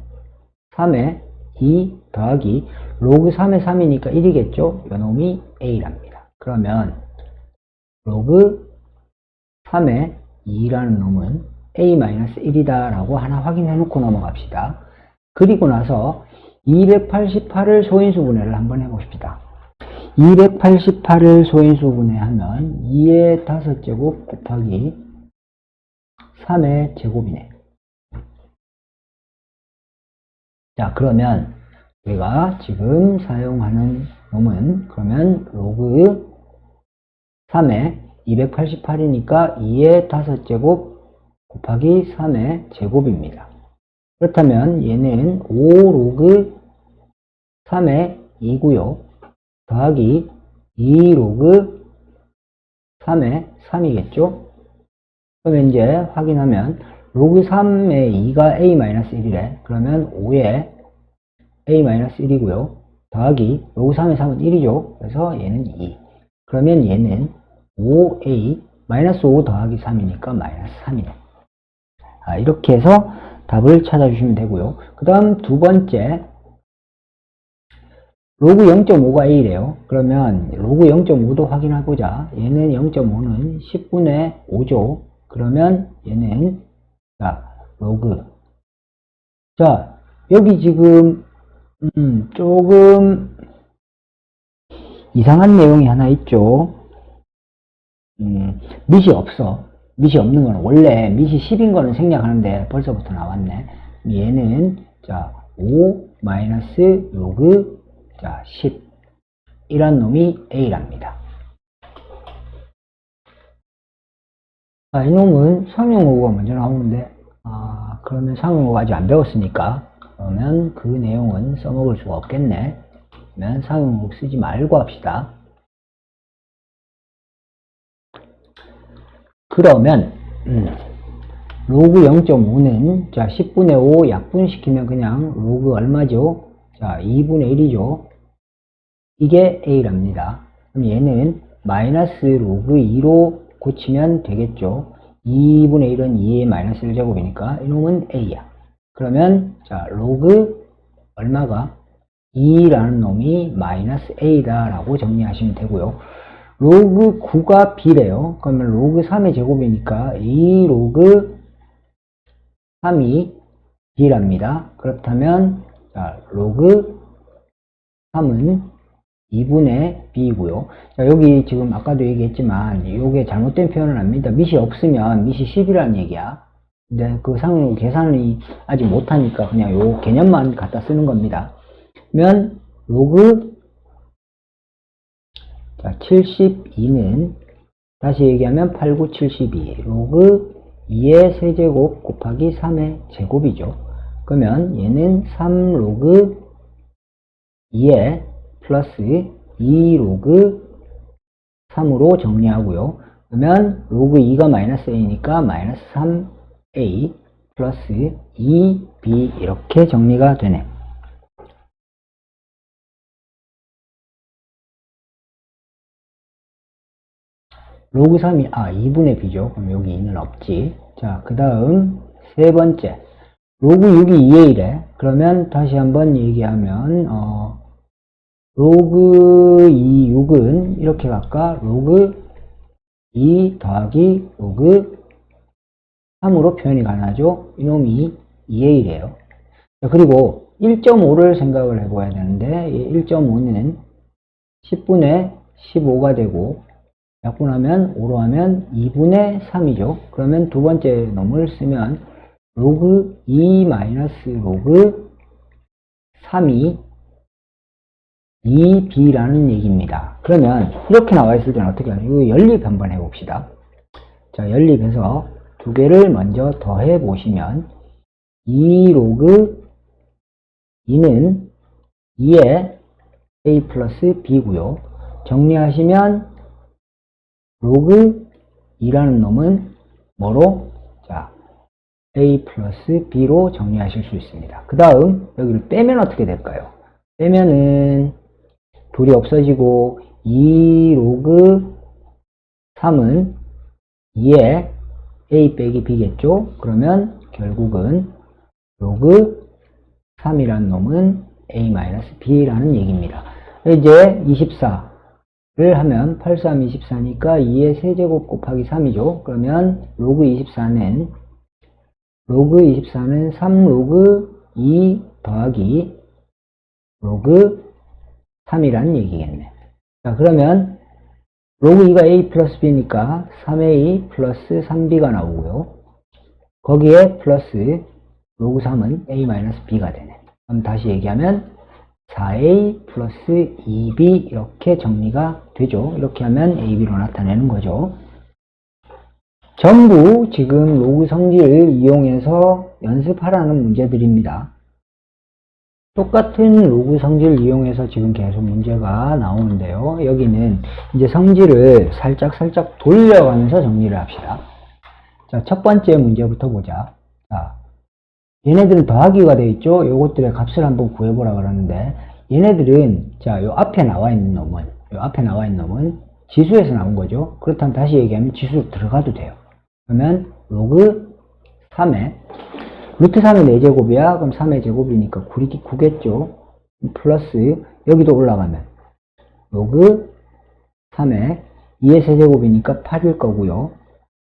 3의 2 더하기 로그 3의 3이니까 1이겠죠? 요놈이 a랍니다. 그러면 로그 3의 2라는 놈은 a-1이다 라고 하나 확인해 놓고 넘어갑시다. 그리고 나서 288을 소인수 분해를 한번 해봅시다. 288을 소인수 분해하면 2의 5제곱 곱하기 3의 제곱이네. 자 그러면 우리가 지금 사용하는 놈은 그러면 로그 3의 288이니까 2의 5제곱 곱하기 3의 제곱입니다. 그렇다면 얘는 5 로그 3의 2고요. 더하기 2 로그 3의 3이겠죠? 그러면 이제 확인하면 로그 3의 2가 a-1이래. 그러면 5의 a-1이고요. 더하기 로그 3의 3은 1이죠. 그래서 얘는 2. 그러면 얘는 5a 마이너스 5 더하기 3이니까 마이너스 3이네. 이렇게 해서 답을 찾아주시면 되고요. 그 다음 두 번째 로그 0.5가 a래요. 그러면 로그 0.5도 확인해보자. 얘는 0.5는 10분의 5죠. 그러면 얘는 자 로그 자 여기 지금 조금 이상한 내용이 하나 있죠. 밑이 없어. 밑이 없는 거는 원래 밑이 10인 거는 생략하는데 벌써부터 나왔네. 얘는 자 5 마이너스 로그 자 10 이란 놈이 a랍니다. 자, 이 놈은 상용어구가 먼저 나오는데 그러면 상용어가 아직 안 배웠으니까 그러면 그 내용은 써먹을 수가 없겠네. 그러면 상용어구 쓰지 말고 합시다. 그러면 로그 0.5는 자 10분의 5 약분시키면 그냥 로그 얼마죠? 자 2분의 1이죠. 이게 a랍니다. 그럼 얘는 마이너스 로그 2로 고치면 되겠죠. 2분의 1은 2의 마이너스 1제곱이니까 이놈은 a야. 그러면 자 로그 얼마가? 2라는 놈이 마이너스 a다 라고 정리하시면 되고요. 로그 9가 b래요. 그러면 로그 3의 제곱이니까 2 로그 3이 b랍니다. 그렇다면 자, 로그 3은 2분의 b이고요. 자, 여기 지금 아까도 얘기했지만 이게 잘못된 표현은 아닙니다. 밑이 없으면 밑이 10이라는 얘기야. 근데 그 상으로 계산이 아직 못하니까 그냥 요 개념만 갖다 쓰는 겁니다. 그러면 로그 72는 다시 얘기하면 8, 9, 72 로그 2의 세제곱 곱하기 3의 제곱이죠. 그러면 얘는 3 로그 2의 플러스 2 로그 3으로 정리하고요. 그러면 로그 2가 마이너스 a니까 마이너스 3a 플러스 2b 이렇게 정리가 되네. 로그 3이 2분의 b죠. 그럼 여기 2는 없지. 자, 그 다음 세 번째 로그 6이 2의 1에 그러면 다시 한번 얘기하면 로그 2 6은 이렇게 갈까? 로그 2 더하기 로그 3으로 표현이 가능하죠. 이놈이 2의 1이에요. 그리고 1.5를 생각을 해봐야 되는데 1.5는 10분의 15가 되고 약분하면 5로 하면 2분의 3이죠. 그러면 두 번째 놈을 쓰면 로그 2 마이너스 로그 3이 2b라는 얘기입니다. 그러면 이렇게 나와 있을 때는 어떻게 하냐? 이거 연립 한번 해봅시다. 자, 연립해서 두 개를 먼저 더해 보시면 2 로그 2는 2의 a 플러스 b고요. 정리하시면 로그 2라는 놈은 뭐로? 자, a 플러스 b로 정리하실 수 있습니다. 그 다음 여기를 빼면 어떻게 될까요? 빼면은 둘이 없어지고 2 로그 3은 2의 a 빼기 b겠죠? 그러면 결국은 로그 3이라는 놈은 a-b라는 얘기입니다. 이제 24를 하면 8, 3, 24니까 2의 세제곱 곱하기 3이죠. 그러면 로그 24는 3 로그 2 더하기 로그 3이라는 얘기겠네. 자, 그러면 로그 2가 a 플러스 b니까 3a 플러스 3b가 나오고요. 거기에 플러스 로그 3은 a 마이너스 b가 되네. 그럼 다시 얘기하면 4a 플러스 2b 이렇게 정리가 되죠. 이렇게 하면 ab로 나타내는 거죠. 전부 지금 로그 성질을 이용해서 연습하라는 문제들입니다. 똑같은 로그 성질을 이용해서 지금 계속 문제가 나오는데요. 여기는 이제 성질을 살짝 돌려가면서 정리를 합시다. 자, 첫 번째 문제부터 보자. 자, 얘네들은 더하기가 되어 있죠. 요것들의 값을 한번 구해보라 그러는데 얘네들은 자, 요 앞에 나와 있는 놈은 지수에서 나온 거죠. 그렇다면 다시 얘기하면 지수로 들어가도 돼요. 그러면 로그 3에 루트 3의 4제곱이야. 그럼 3의 제곱이니까 9겠죠. 플러스 여기도 올라가면 로그 3의 2의 세제곱이니까 8일 거고요.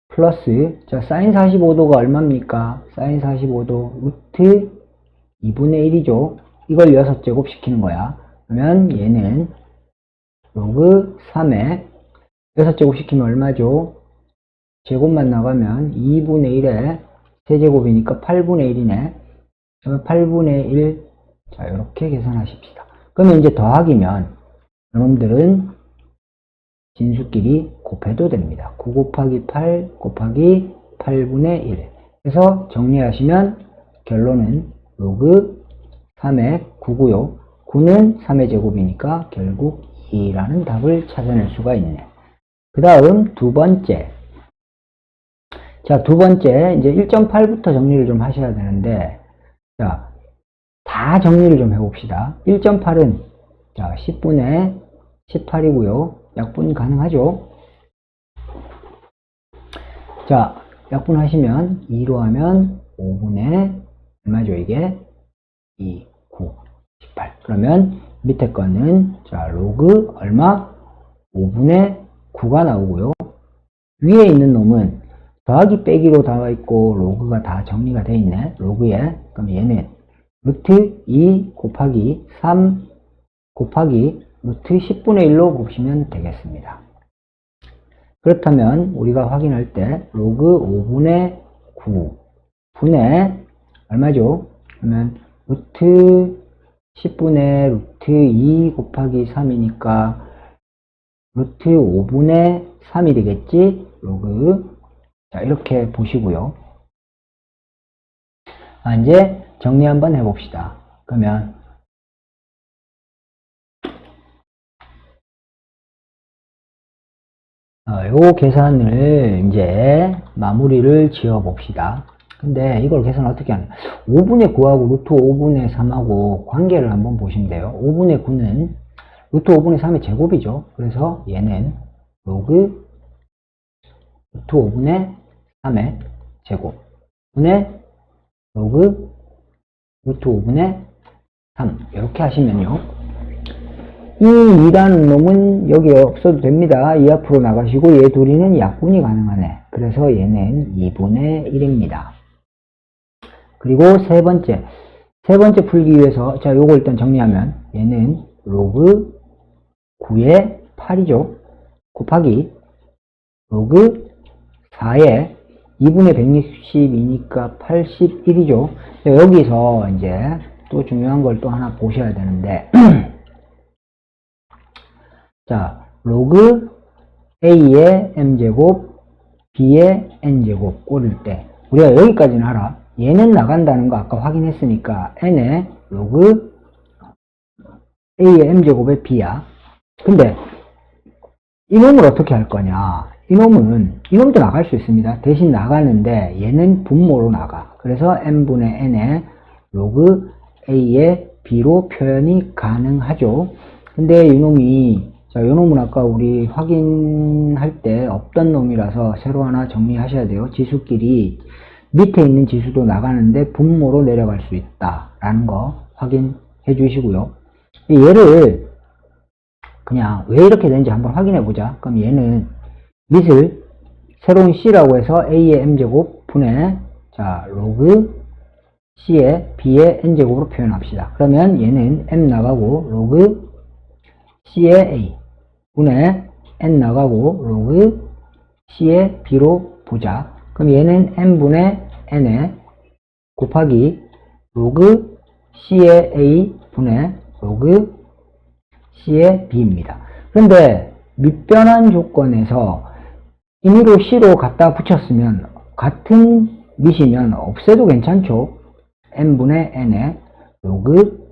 플러스 자 사인 45도가 얼마입니까? 사인 45도 루트 2분의 1이죠. 이걸 6제곱 시키는 거야. 그러면 얘는 로그 3에 6제곱 시키면 얼마죠? 제곱만 나가면 2분의 1에 세제곱이니까 8분의 1이네. 그러면 8분의 1. 자, 이렇게 계산하십시다. 그러면 이제 더하기면 여러분들은 진수끼리 곱해도 됩니다. 9 곱하기 8 곱하기 8분의 1. 그래서 정리하시면 결론은 로그 3의 9고요. 9는 3의 제곱이니까 결국 2라는 답을 찾아낼 수가 있네. 그 다음 두 번째. 자, 두 번째, 이제 1.8부터 정리를 좀 하셔야 되는데, 자, 다 정리를 좀 해봅시다. 1.8은, 자, 10분의 18이고요. 약분 가능하죠? 자, 약분하시면 2로 하면 5분의, 얼마죠, 이게? 2, 9. 그러면 밑에 거는 자 로그 얼마? 5분의 9가 나오고요. 위에 있는 놈은 더하기 빼기로 나와 있고 로그가 다 정리가 되어 있네. 로그에. 그럼 얘는 루트 2 곱하기 3 곱하기 루트 10분의 1로 보시면 되겠습니다. 그렇다면 우리가 확인할 때 로그 5분의 9 분의 얼마죠? 그러면 루트 10분의 루트 2 곱하기 3이니까 루트 5분의 3이 되겠지? 로그. 자, 이렇게 보시고요. 이제 정리 한번 해봅시다. 그러면 요 계산을 이제 마무리를 지어 봅시다. 근데 이걸 계산 어떻게 하냐. 5분의 9하고 루트 5분의 3하고 관계를 한번 보시면 돼요. 5분의 9는 루트 5분의 3의 제곱이죠. 그래서 얘는 로그 루트 5분의 3의 제곱 분의 로그 루트 5분의 3 이렇게 하시면요. 이 2라는 놈은 여기 없어도 됩니다. 이 앞으로 나가시고 얘 둘이는 약분이 가능하네. 그래서 얘는 2분의 1입니다. 그리고 세 번째 풀기 위해서 자 요거 일단 정리하면 얘는 로그 9의 8이죠. 곱하기 로그 4의 2분의 160이니까 81이죠. 여기서 이제 또 중요한 걸 또 하나 보셔야 되는데 자 로그 A의 M제곱 B의 N제곱 꼴릴 때 우리가 여기까지는 알아. 얘는 나간다는 거 아까 확인했으니까 N의 로그 A의 M제곱의 B야. 근데 이놈을 어떻게 할 거냐. 이놈도 나갈 수 있습니다. 대신 나가는데 얘는 분모로 나가. 그래서 N분의 N의 로그 A의 B로 표현이 가능하죠. 근데 이놈이 자, 요놈은 아까 우리 확인할 때 없던 놈이라서 새로 하나 정리하셔야 돼요. 지수끼리 밑에 있는 지수도 나가는데 분모로 내려갈 수 있다 라는 거 확인해 주시고요. 얘를 그냥 왜 이렇게 되는지 한번 확인해 보자. 그럼 얘는 밑을 새로운 C라고 해서 A의 M제곱 분의 자 로그 C의 B의 N제곱으로 표현합시다. 그러면 얘는 M 나가고 로그 C의 A 분의 N 나가고 로그 C의 B로 보자. 그럼 얘는 N분의 N에 곱하기 로그 C의 A 분의 로그 C의 B입니다. 그런데 밑변환 조건에서 임의로 C로 갖다 붙였으면 같은 밑이면 없애도 괜찮죠. N분의 N에 로그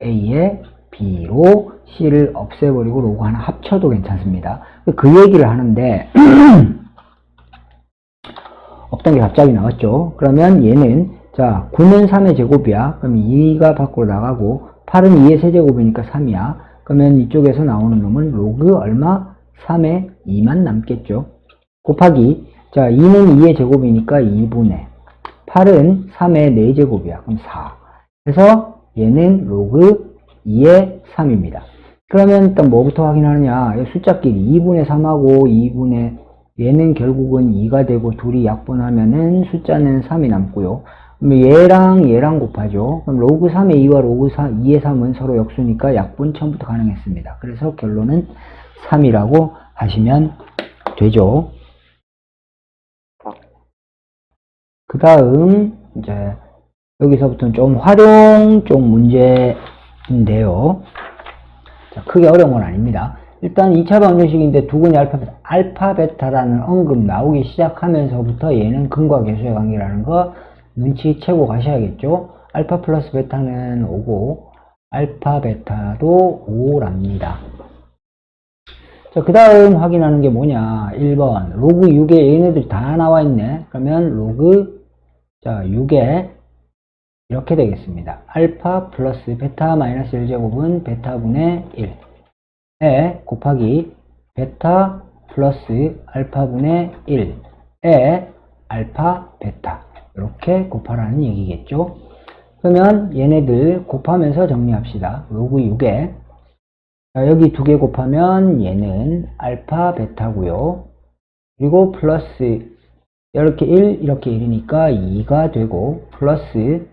A의 B로 C를 없애버리고 로그 하나 합쳐도 괜찮습니다. 그 얘기를 하는데 없던 게 갑자기 나왔죠. 그러면 얘는 자 9는 3의 제곱이야. 그럼 2가 밖으로 나가고 8은 2의 세제곱이니까 3이야. 그러면 이쪽에서 나오는 놈은 로그 얼마? 3의 2만 남겠죠. 곱하기 자 2는 2의 제곱이니까 2분의 8은 3의 4제곱이야. 그럼 4. 그래서 얘는 로그 2의 3입니다. 그러면 일단 뭐부터 확인하느냐. 숫자끼리 2분의 3하고 2분의 얘는 결국은 2가 되고 둘이 약분하면은 숫자는 3이 남고요. 그럼 얘랑 곱하죠. 그럼 로그 3의 2와 로그 2의 3은 서로 역수니까 약분 처음부터 가능했습니다. 그래서 결론은 3이라고 하시면 되죠. 그 다음 이제 여기서부터는 좀 활용 쪽 문제인데요. 자, 크게 어려운 건 아닙니다. 일단 2차 방정식인데 두근이 알파 베타라는 언급 나오기 시작하면서부터 얘는 근과 계수의 관계라는 거 눈치채고 가셔야겠죠. 알파 플러스 베타는 5고 알파 베타도 5랍니다. 자, 그 다음 확인하는 게 뭐냐. 1번 로그 6에 얘네들이 다 나와 있네. 그러면 로그 자 6에 이렇게 되겠습니다. 알파 플러스 베타 마이너스 1제곱은 베타분의 1에 곱하기 베타 플러스 알파분의 1에 알파 베타 이렇게 곱하라는 얘기겠죠. 그러면 얘네들 곱하면서 정리합시다. 로그 6에 자, 여기 두 개 곱하면 얘는 알파 베타고요. 그리고 플러스 이렇게 1 이렇게 1이니까 2가 되고 플러스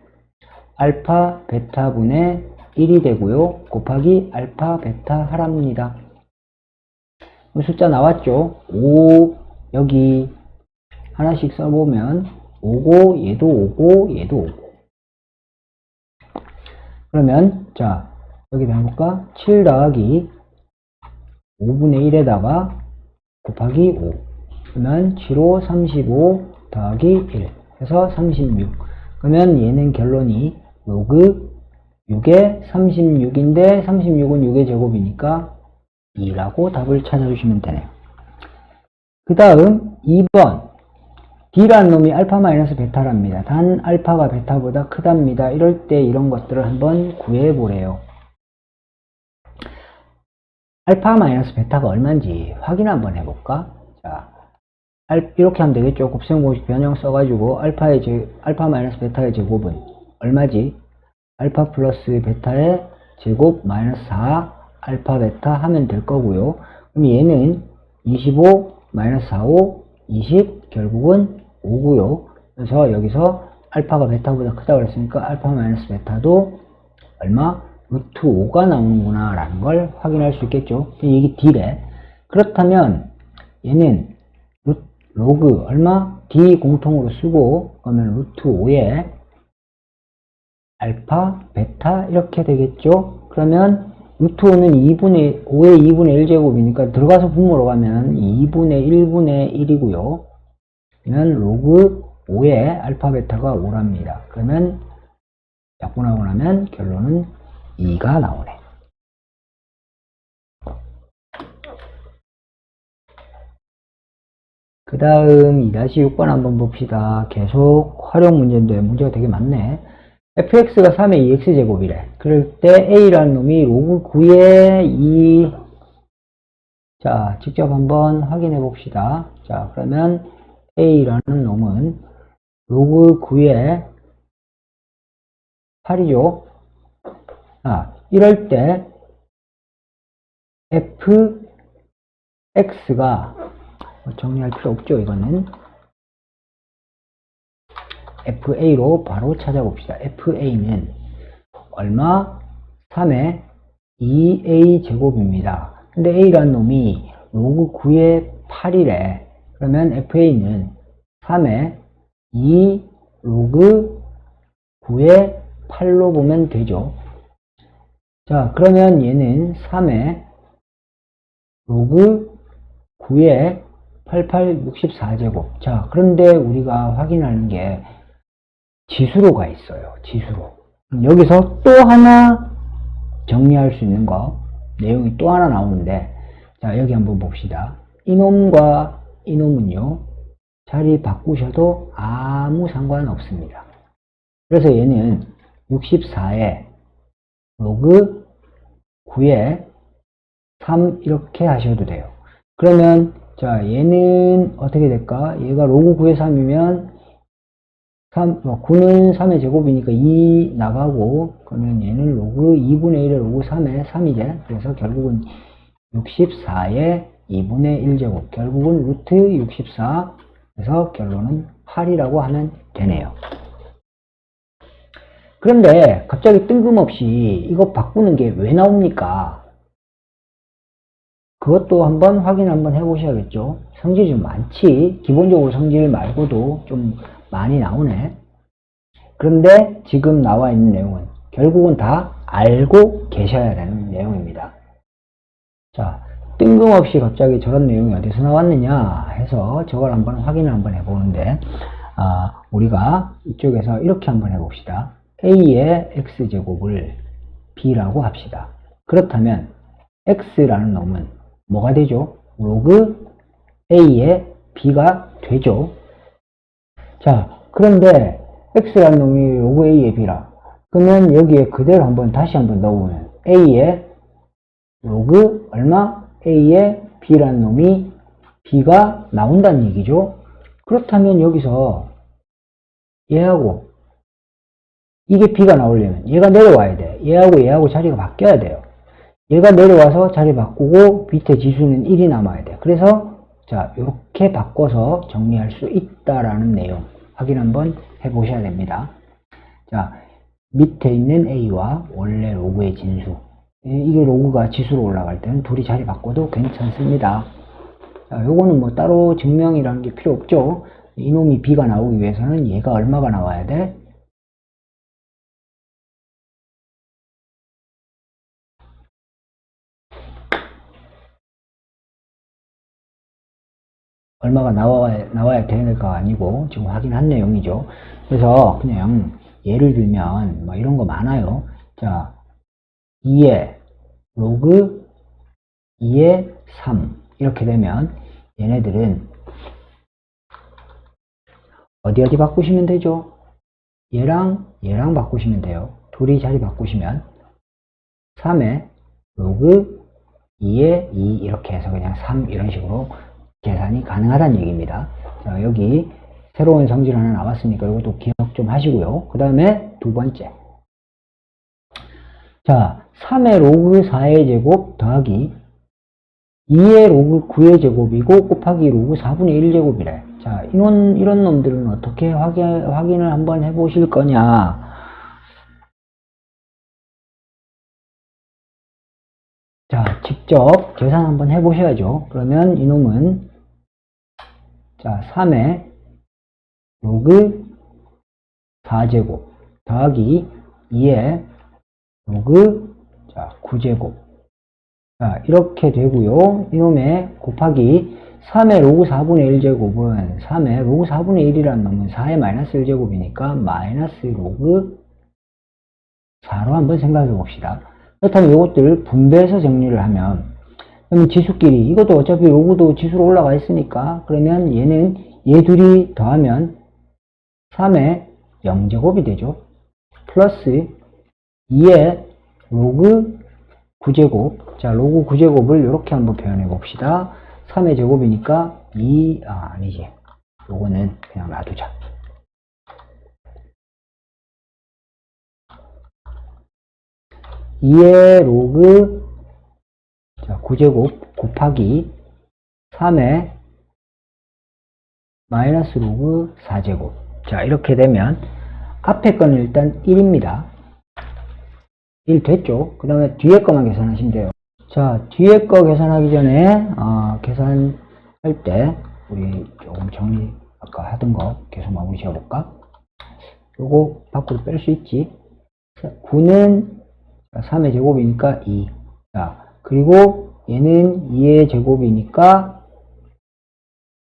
알파 베타분의 1이 되고요. 곱하기 알파 베타 하랍니다. 숫자 나왔죠? 5 여기 하나씩 써보면 5고 얘도 5고 얘도 5고 그러면 자 여기다 해볼까? 7 더하기 5분의 1에다가 곱하기 5 그러면 7호 35 더하기 1 해서 36 그러면 얘는 결론이 로그 6의 36인데 36은 6의 제곱이니까 2라고 답을 찾아주시면 되네요. 그 다음 2번 D라는 놈이 알파 마이너스 베타랍니다. 단 알파가 베타보다 크답니다. 이럴 때 이런 것들을 한번 구해보래요. 알파 마이너스 베타가 얼마인지 확인 한번 해볼까? 자, 이렇게 하면 되겠죠. 곱셈 공식 변형 써가지고 알파 마이너스 베타의 제곱은 얼마지? 알파 플러스 베타의 제곱 마이너스 4 알파 베타 하면 될 거고요. 그럼 얘는 25 마이너스 45 20 결국은 5고요. 그래서 여기서 알파가 베타보다 크다고 그랬으니까 알파 마이너스 베타도 얼마? 루트 5가 나오는구나 라는 걸 확인할 수 있겠죠. 이게 D래. 그렇다면 얘는 로그 얼마? D 공통으로 쓰고 그러면 루트 5에 알파 베타 이렇게 되겠죠. 그러면 루트 5는 5의 2분의 1제곱이니까 들어가서 분모로 가면 2분의 1분의 1이고요. 그러면 로그 5의 알파 베타가 5랍니다. 그러면 약분하고 나면 결론은 2가 나오네. 그 다음 2-6번 한번 봅시다. 계속 활용 문제인데 문제가 되게 많네. fx가 3의 2x제곱이래. 그럴 때 a라는 놈이 로그 9의 2. 자, 직접 한번 확인해 봅시다. 자, 그러면 a라는 놈은 로그 9의 8이죠. 아, 이럴 때 fx가 정리할 필요 없죠. 이거는 fa로 바로 찾아봅시다. fa는 얼마? 3의 2a 제곱입니다. 근데 a라는 놈이 로그 9의 8이래. 그러면 fa는 3의 2 로그 9의 8로 보면 되죠. 자, 그러면 얘는 3의 로그 9의 88, 64제곱. 자, 그런데 우리가 확인하는 게 지수로 가 있어요. 지수로. 여기서 또 하나 정리할 수 있는 거, 내용이 또 하나 나오는데, 자, 여기 한번 봅시다. 이놈과 이놈은요, 자리 바꾸셔도 아무 상관없습니다. 그래서 얘는 64에 로그 9에 3 이렇게 하셔도 돼요. 그러면 자, 얘는 어떻게 될까? 얘가 로그 9의 3이면 9는 3의 제곱이니까 2 나가고, 그러면 얘는 로그 2분의 1의 로그 3의 3이제. 그래서 결국은 64의 2분의 1제곱. 결국은 루트 64. 그래서 결론은 8이라고 하면 되네요. 그런데 갑자기 뜬금없이 이거 바꾸는 게 왜 나옵니까? 그것도 한번 확인 한번 해보셔야겠죠. 성질이 좀 많지. 기본적으로 성질 말고도 좀 많이 나오네. 그런데 지금 나와 있는 내용은 결국은 다 알고 계셔야 되는 내용입니다. 자, 뜬금없이 갑자기 저런 내용이 어디서 나왔느냐 해서 저걸 한번 확인을 한번 해보는데, 우리가 이쪽에서 이렇게 한번 해봅시다. a의 x제곱을 b라고 합시다. 그렇다면 x라는 놈은 뭐가 되죠? 로그 a의 b가 되죠. 자, 그런데 x라는 놈이 로그 a의 b라. 그러면 여기에 그대로 다시 한번 넣어보면 a의 로그 얼마? a의 b라는 놈이 b가 나온다는 얘기죠. 그렇다면 여기서 얘하고 이게 b가 나오려면 얘가 내려와야 돼. 얘하고 자리가 바뀌어야 돼요. 얘가 내려와서 자리 바꾸고 밑에 지수는 1이 남아야 돼. 그래서 자, 이렇게 바꿔서 정리할 수 있다라는 내용 확인 한번 해보셔야 됩니다. 자, 밑에 있는 a와 원래 로그의 진수, 이게 로그가 지수로 올라갈 때는 둘이 자리 바꿔도 괜찮습니다. 자, 요거는 뭐 따로 증명이라는 게 필요 없죠. 이놈이 b가 나오기 위해서는 얘가 얼마가 나와야 돼? 얼마가 나와야 되는가 아니고 지금 확인한 내용이죠. 그래서 그냥 예를 들면 뭐 이런 거 많아요. 자, 2의 로그 2의 3 이렇게 되면 얘네들은 어디 바꾸시면 되죠? 얘랑 바꾸시면 돼요. 둘이 자리 바꾸시면 3의 로그 2의 2 이렇게 해서 그냥 3 이런 식으로 계산이 가능하다는 얘기입니다. 자, 여기 새로운 성질 하나 나왔으니까 이것도 기억 좀 하시고요. 그 다음에 두 번째. 자, 3의 로그 4의 제곱 더하기 2의 로그 9의 제곱이고 곱하기 로그 4분의 1 제곱이래. 자, 이런 놈들은 어떻게 확인을 한번 해보실 거냐. 자, 직접 계산 한번 해보셔야죠. 그러면 이놈은 자, 3의 로그 4제곱 더하기 2의 로그 자, 9제곱. 자, 이렇게 되고요. 이놈의 곱하기 3의 로그 4분의 1제곱은 3의 로그 4분의 1이라는 놈은 4의 마이너스 1제곱이니까 마이너스 로그 4로 한번 생각해 봅시다. 그렇다면 이것들 분배해서 정리를 하면 그러면 지수끼리 이것도 어차피 로그도 지수로 올라가 있으니까 그러면 얘는 얘 둘이 더하면 3의 0제곱이 되죠. 플러스 2의 로그 9제곱. 자, 로그 9제곱을 이렇게 한번 표현해 봅시다. 3의 제곱이니까 2, 아니지. 요거는 그냥 놔두자. (2의) 로그 자, 9제곱 곱하기 3의 마이너스 로그 4제곱. 자, 이렇게 되면 앞에 거는 일단 1입니다. 1 됐죠? 그 다음에 뒤에 거만 계산하시면 돼요. 자, 뒤에 거 계산하기 전에 계산할 때 우리 조금 정리 아까 하던 거 계속 마무리 지어볼까? 요거 밖으로 뺄 수 있지. 9는 3의 제곱이니까 2. 자, 그리고 얘는 2의 제곱이니까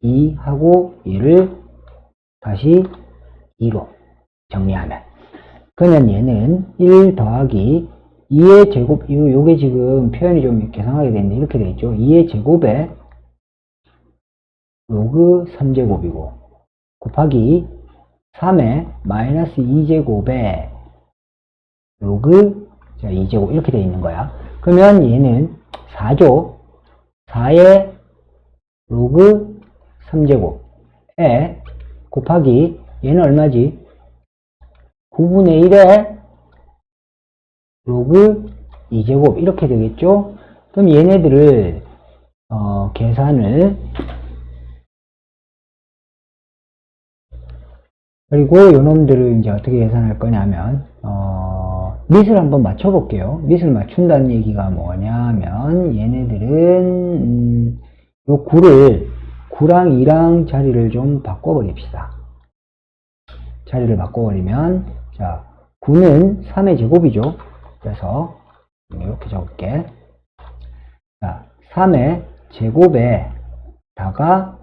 2 하고 얘를 다시 2로 정리하면 그러면 얘는 1 더하기 2의 제곱, 요게 지금 표현이 좀 계산하게 되는데 이렇게 되어 있죠. 2의 제곱에 로그 3제곱이고 곱하기 3의 마이너스 2제곱에 로그 2제곱 이렇게 되어 있는 거야. 그러면 얘는 4죠. 4의 로그 3제곱에 곱하기 얘는 얼마지? 9분의 1에 로그 2제곱 이렇게 되겠죠? 그럼 얘네들을 계산을 그리고 요놈들을 이제 어떻게 계산할 거냐면 밑을 한번 맞춰 볼게요. 밑을 맞춘다는 얘기가 뭐냐면 얘네들은 요 9랑 2랑 자리를 좀 바꿔 버립시다. 자리를 바꿔 버리면 자 9는 3의 제곱이죠. 그래서 이렇게 적을게. 자 3의 제곱에다가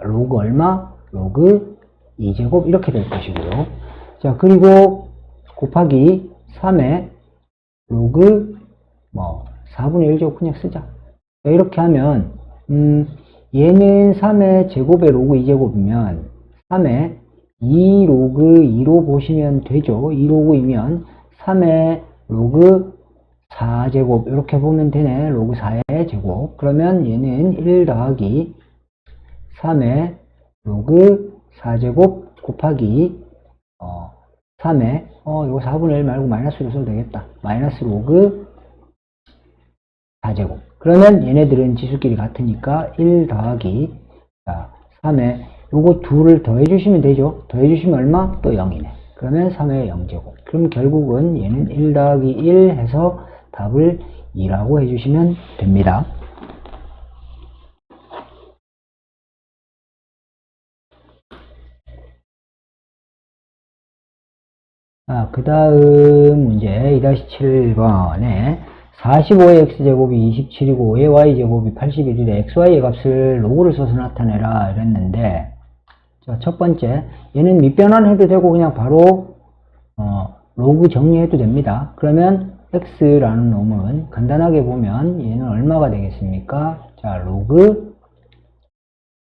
로그 얼마? 로그 2제곱 이렇게 될 것이고요. 자 그리고 곱하기 3의 로그 4분의 1제곱 그냥 쓰자. 자, 이렇게 하면 얘는 3의 제곱의 로그 2제곱이면 3의 2 로그 2로 보시면 되죠. 2 로그이면 3의 로그 4제곱 이렇게 보면 되네. 로그 4의 제곱. 그러면 얘는 1 더하기 3의 로그 4제곱 곱하기 3에 이거 4분의 1 말고 마이너스로 써도 되겠다. 마이너스 로그 4제곱. 그러면 얘네들은 지수끼리 같으니까 1 더하기 자, 3에 요거 둘을 더해주시면 되죠. 더해주시면 얼마? 또 0이네. 그러면 3의 0제곱. 그럼 결국은 얘는 1 더하기 1 해서 답을 2라고 해주시면 됩니다. 그 다음 문제 2-7번에 45의 x제곱이 27이고 5의 y제곱이 81이래 xy의 값을 로그를 써서 나타내라 이랬는데 자, 첫 번째 얘는 밑변환 해도 되고 그냥 바로 로그 정리해도 됩니다. 그러면 x라는 놈은 간단하게 보면 얘는 얼마가 되겠습니까? 자, 로그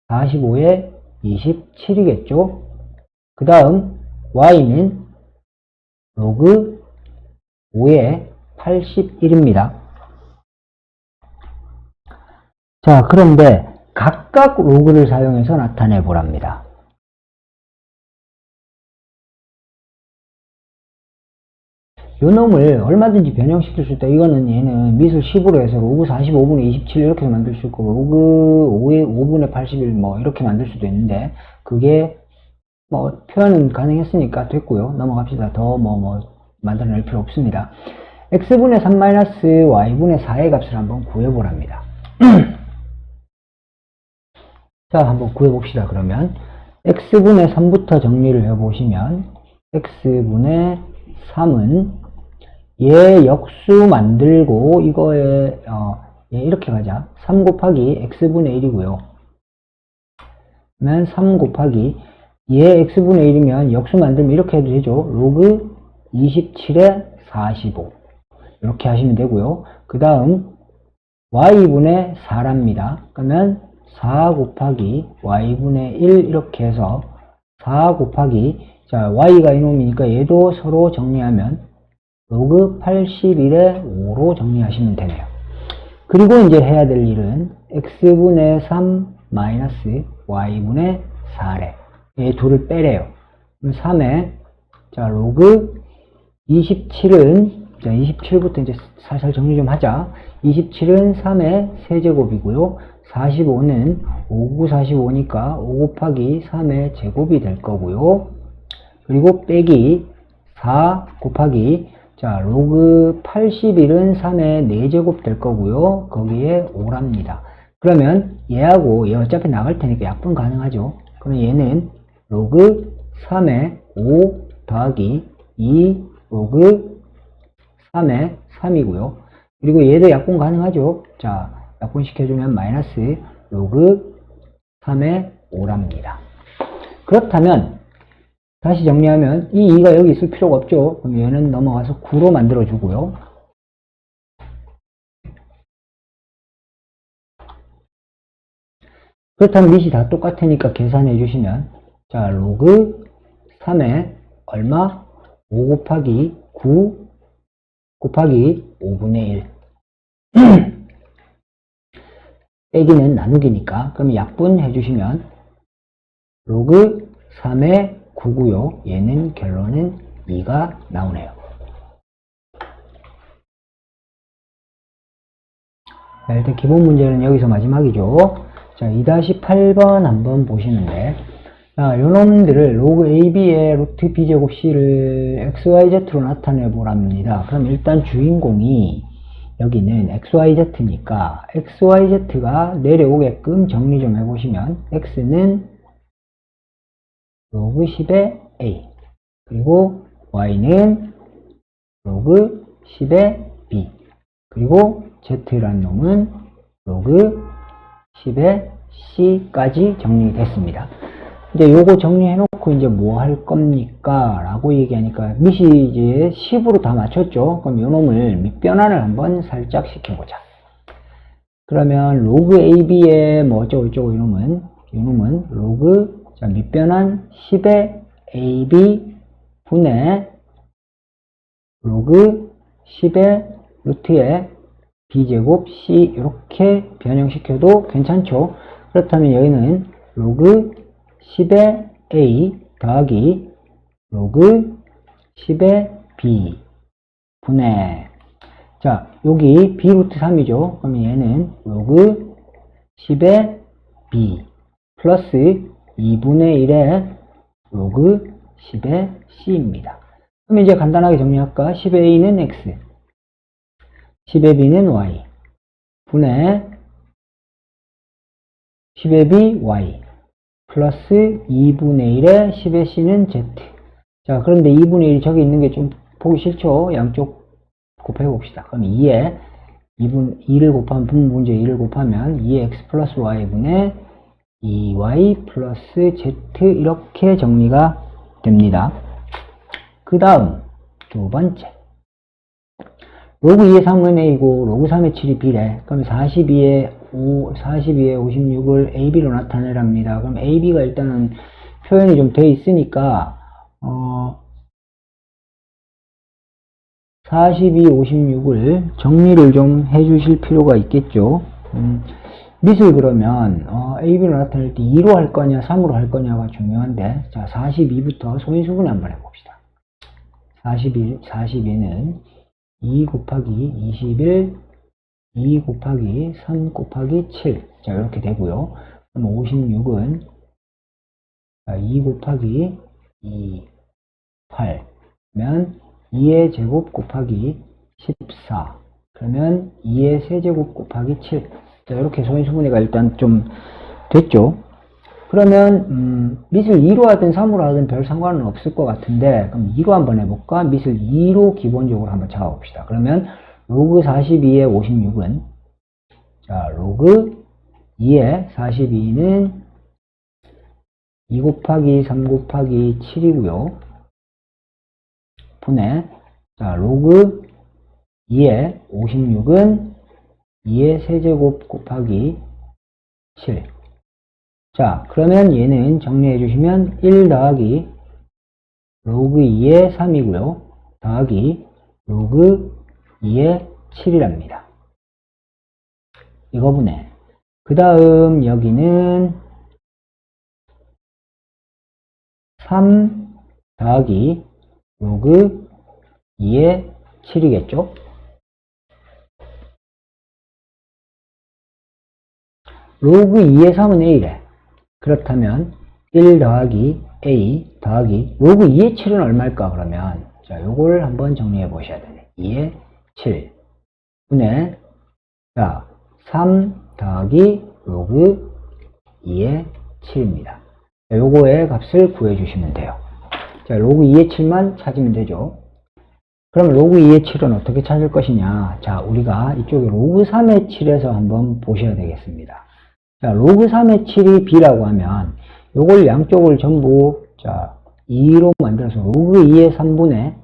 45의 27이겠죠? 그 다음 y는 로그 5의 81입니다. 자, 그런데 각각 로그를 사용해서 나타내 보랍니다. 요 놈을 얼마든지 변형시킬 수 있다. 이거는 얘는 미술 10으로 해서 로그 45분의 27 이렇게 만들 수 있고 로그 5의 5분의 81 뭐 이렇게 만들 수도 있는데 그게 뭐 표현은 가능했으니까 됐고요. 넘어갑시다. 더 만들어낼 필요 없습니다. x분의 3 마이너스 y분의 4의 값을 한번 구해보랍니다. 자, 한번 구해봅시다. 그러면 x분의 3부터 정리를 해보시면 x분의 3은 얘 역수 만들고 이거에 얘 이렇게 가자. 3 곱하기 x분의 1이고요. 그러면 3 곱하기 얘 x분의 1이면 역수 만들면 이렇게 해도 되죠. 로그 27에 45 이렇게 하시면 되고요. 그 다음 y분의 4랍니다. 그러면 4 곱하기 y분의 1 이렇게 해서 4 곱하기 자 y가 이놈이니까 얘도 서로 정리하면 로그 81에 5로 정리하시면 되네요. 그리고 이제 해야 될 일은 x분의 3 마이너스 y분의 4래. 얘 둘을 빼래요. 그럼 3에 자 로그 27은 자 27부터 이제 살살 정리 좀 하자. 27은 3의 세제곱이고요. 45는 5, 9, 45니까 5 곱하기 3의 제곱이 될 거고요. 그리고 빼기 4 곱하기 자 로그 81은 3의 4제곱 될 거고요. 거기에 5랍니다. 그러면 얘하고 얘 어차피 나갈 테니까 약분 가능하죠. 그럼 얘는 로그 3의 5 더하기 2 로그 3의 3이고요. 그리고 얘도 약분 가능하죠. 자, 약분 시켜주면 마이너스 로그 3의 5랍니다. 그렇다면 다시 정리하면 이 2가 여기 있을 필요가 없죠. 그럼 얘는 넘어가서 9로 만들어주고요. 그렇다면 밑이 다 똑같으니까 계산해 주시면 자 로그 3의 얼마? 5 곱하기 9 곱하기 5분의 1 빼기는 나누기니까 그럼 약분해 주시면 로그 3의 9고요. 얘는 결론은 2가 나오네요. 자, 일단 기본 문제는 여기서 마지막이죠. 자, 2-8번 한번 보시는데 자, 요놈들을 로그 AB의 루트 B제곱 C를 XYZ로 나타내 보랍니다. 그럼 일단 주인공이 여기는 XYZ니까 XYZ가 내려오게끔 정리 좀 해보시면 X는 로그 10의 A 그리고 Y는 로그 10의 B 그리고 Z라는 놈은 로그 10의 C까지 정리됐습니다. 이제 요거 정리해놓고 이제 뭐 할 겁니까? 라고 얘기하니까 밑이 이제 10으로 다 맞췄죠? 그럼 요 놈을 밑변환을 한번 살짝 시켜보자. 그러면 로그 AB의 뭐 어쩌고저쩌고 요 놈은 로그 자 밑변환 10의 AB 분의 로그 10의 루트의 B제곱 C 이렇게 변형시켜도 괜찮죠? 그렇다면 여기는 로그 10의 A 더하기 로그 10의 b 분의, 자, 여기 b 루트 3이죠. 그럼 얘는 로그 10의 b 플러스 2분의 1의 로그 10의 c입니다. 그럼 이제 간단하게 정리할까? 10의 a는 x, 10의 b는 y, 분의 10의 b y, 플러스 2분의 1의 10의 c는 z. 자, 그런데 2분의 1이 저기 있는 게 좀 보기 싫죠? 양쪽 곱해 봅시다. 그럼 2에 2를 곱하면, 분문제 2를 곱하면 2의 x 플러스 y분의 2y 플러스 z, 이렇게 정리가 됩니다. 그 다음 두 번째, 로그 2의 3은 a고 로그 3의 7이 b래. 그럼 42의 56을 ab로 나타내랍니다. 그럼 ab가 일단은 표현이 좀 돼 있으니까 42, 56을 정리를 좀 해주실 필요가 있겠죠. 밑을 그러면 ab로 나타낼 때 2로 할 거냐 3으로 할 거냐가 중요한데, 자, 42부터 소인수분해 한번 해봅시다. 42는 2 곱하기 21, 2 곱하기 3 곱하기 7, 자, 이렇게 되고요. 그럼 56은 2 곱하기 2, 8, 그러면 2의 제곱 곱하기 14, 그러면 2의 세제곱 곱하기 7. 자, 이렇게 소인수분해가 일단 좀 됐죠. 그러면 밑을 2로 하든 3으로 하든 별 상관은 없을 것 같은데, 그럼 2로 한번 해볼까? 밑을 2로 기본적으로 한번 잡아봅시다. 그러면 로그 42의 56은, 자, 로그 2의 42는 2 곱하기 3 곱하기 7이고요. 분의, 자, 로그 2의 56은 2의 세제곱 곱하기 7. 자, 그러면 얘는 정리해 주시면 1 더하기 로그 2의 3이고요. 더하기 로그 2의 7이랍니다. 이거분해. 그 다음 여기는 3 더하기 로그 2의 7이겠죠? 로그 2의 3은 a래. 그렇다면 1 더하기 a 더하기 로그 2의 7은 얼마일까? 그러면 자, 요걸 한번 정리해 보셔야 되네. 2의 7 분의, 자, 3 더하기 로그 2의 7입니다. 자, 요거의 값을 구해 주시면 돼요. 자, 로그 2의 7만 찾으면 되죠. 그럼 로그 2의 7은 어떻게 찾을 것이냐? 자, 우리가 이쪽에 로그 3의 7에서 한번 보셔야 되겠습니다. 자, 로그 3의 7이 b라고 하면 요걸 양쪽을 전부, 자, 2로 만들어서 로그 2의 3분의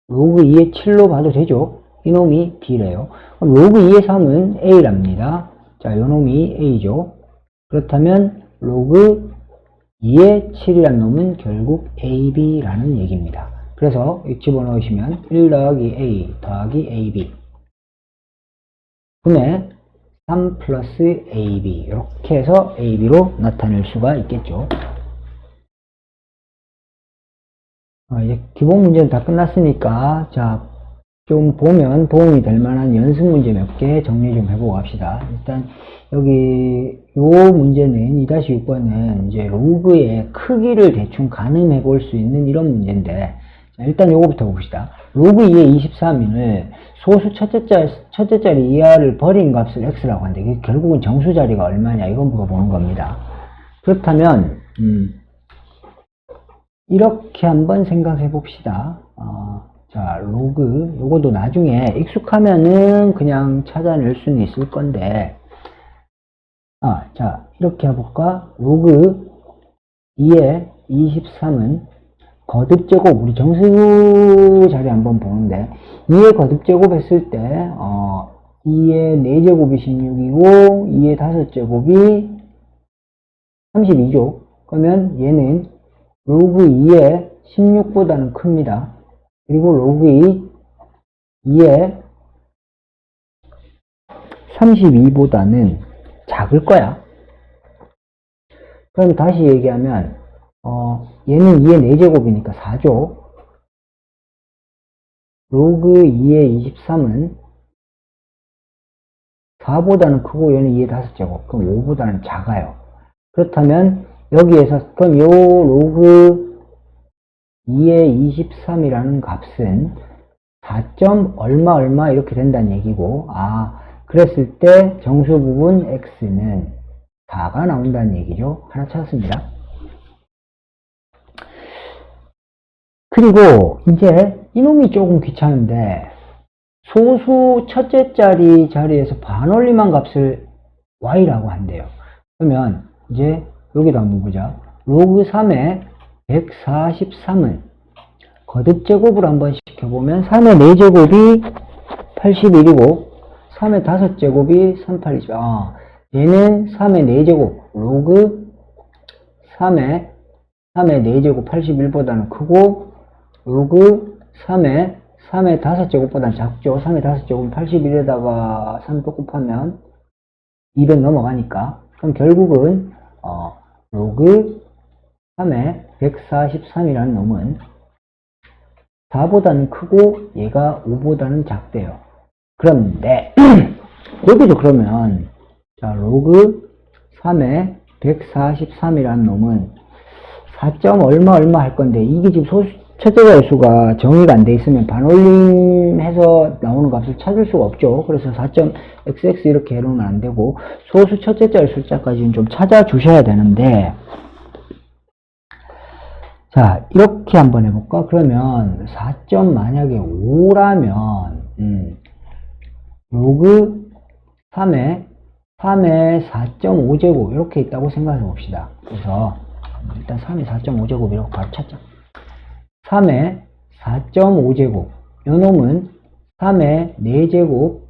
로그 2의 7로 봐도 되죠. 이놈이 b래요. 그럼 로그 2의 3은 a랍니다. 자, 요놈이 a죠. 그렇다면 로그 2의 7이라는 놈은 결국 ab라는 얘기입니다. 그래서 집어넣으시면 1 더하기 a 더하기 ab 분의 3 플러스 ab, 이렇게 해서 ab로 나타낼 수가 있겠죠. 이제 기본 문제는 다 끝났으니까, 자, 좀 보면 도움이 될 만한 연습 문제 몇 개 정리 좀 해보고 합시다. 일단 여기 요 문제는 2-6번은 이제 로그의 크기를 대충 가늠해 볼 수 있는 이런 문제인데, 자, 일단 요거부터 봅시다. 로그 2의 23인을 소수 첫째 자리 이하를 버린 값을 x라고 하는데, 이게 결국은 정수 자리가 얼마냐, 이건 물어보는 겁니다. 그렇다면 이렇게 한번 생각해 봅시다. 자, 로그, 요것도 나중에 익숙하면은 그냥 찾아낼 수는 있을 건데, 자, 이렇게 해볼까? 로그 2의 23은 거듭제곱, 우리 정수 자리 한번 보는데, 2의 거듭제곱 했을 때, 2의 4제곱이 16이고, 2의 5제곱이 32죠. 그러면 얘는 로그 2의 16보다는 큽니다. 그리고 로그 2의 32보다는 작을 거야. 그럼 다시 얘기하면 얘는 2의 4제곱이니까 4죠. 로그 2의 23은 4보다는 크고 얘는 2의 5제곱. 그럼 5보다는 작아요. 그렇다면 여기에서 그럼 요 로그 2의 23이라는 값은 4점 얼마 얼마 이렇게 된다는 얘기고, 그랬을 때 정수 부분 x는 4가 나온다는 얘기죠. 하나 찾았습니다. 그리고 이제 이놈이 조금 귀찮은데 소수 첫째 자리에서 반올림한 값을 y라고 한대요. 그러면 이제 여기다 한번 보자. 로그 3의 143은 거듭제곱을 한번 시켜보면 3의 4제곱이 81이고 3의 5제곱이 38이죠. 얘는 3의 4제곱 로그 3의 4제곱 81보다는 크고 로그 3의 5제곱보다는 작죠. 3의 5제곱은 81에다가 3 또 곱하면 200 넘어가니까. 그럼 결국은 로그 3의 143이라는 놈은 4보다는 크고 얘가 5보다는 작대요. 그런데 여기도 그러면 자 로그 3의 143이라는 놈은 4점 얼마 할 건데 이게 지금 소수 첫째 자릿수가 정의가 안 돼 있으면 반올림해서 나오는 값을 찾을 수가 없죠. 그래서 4.xx 이렇게 해놓으면 안 되고 소수 첫째 자릿 숫자까지는 좀 찾아주셔야 되는데, 자 이렇게 한번 해볼까? 그러면 4점 만약에 5라면 로그 3의 4.5제곱 이렇게 있다고 생각해 봅시다. 그래서 일단 3의 4.5제곱 이렇게 바로 찾자. 3의 4.5제곱 요 놈은 3의 4제곱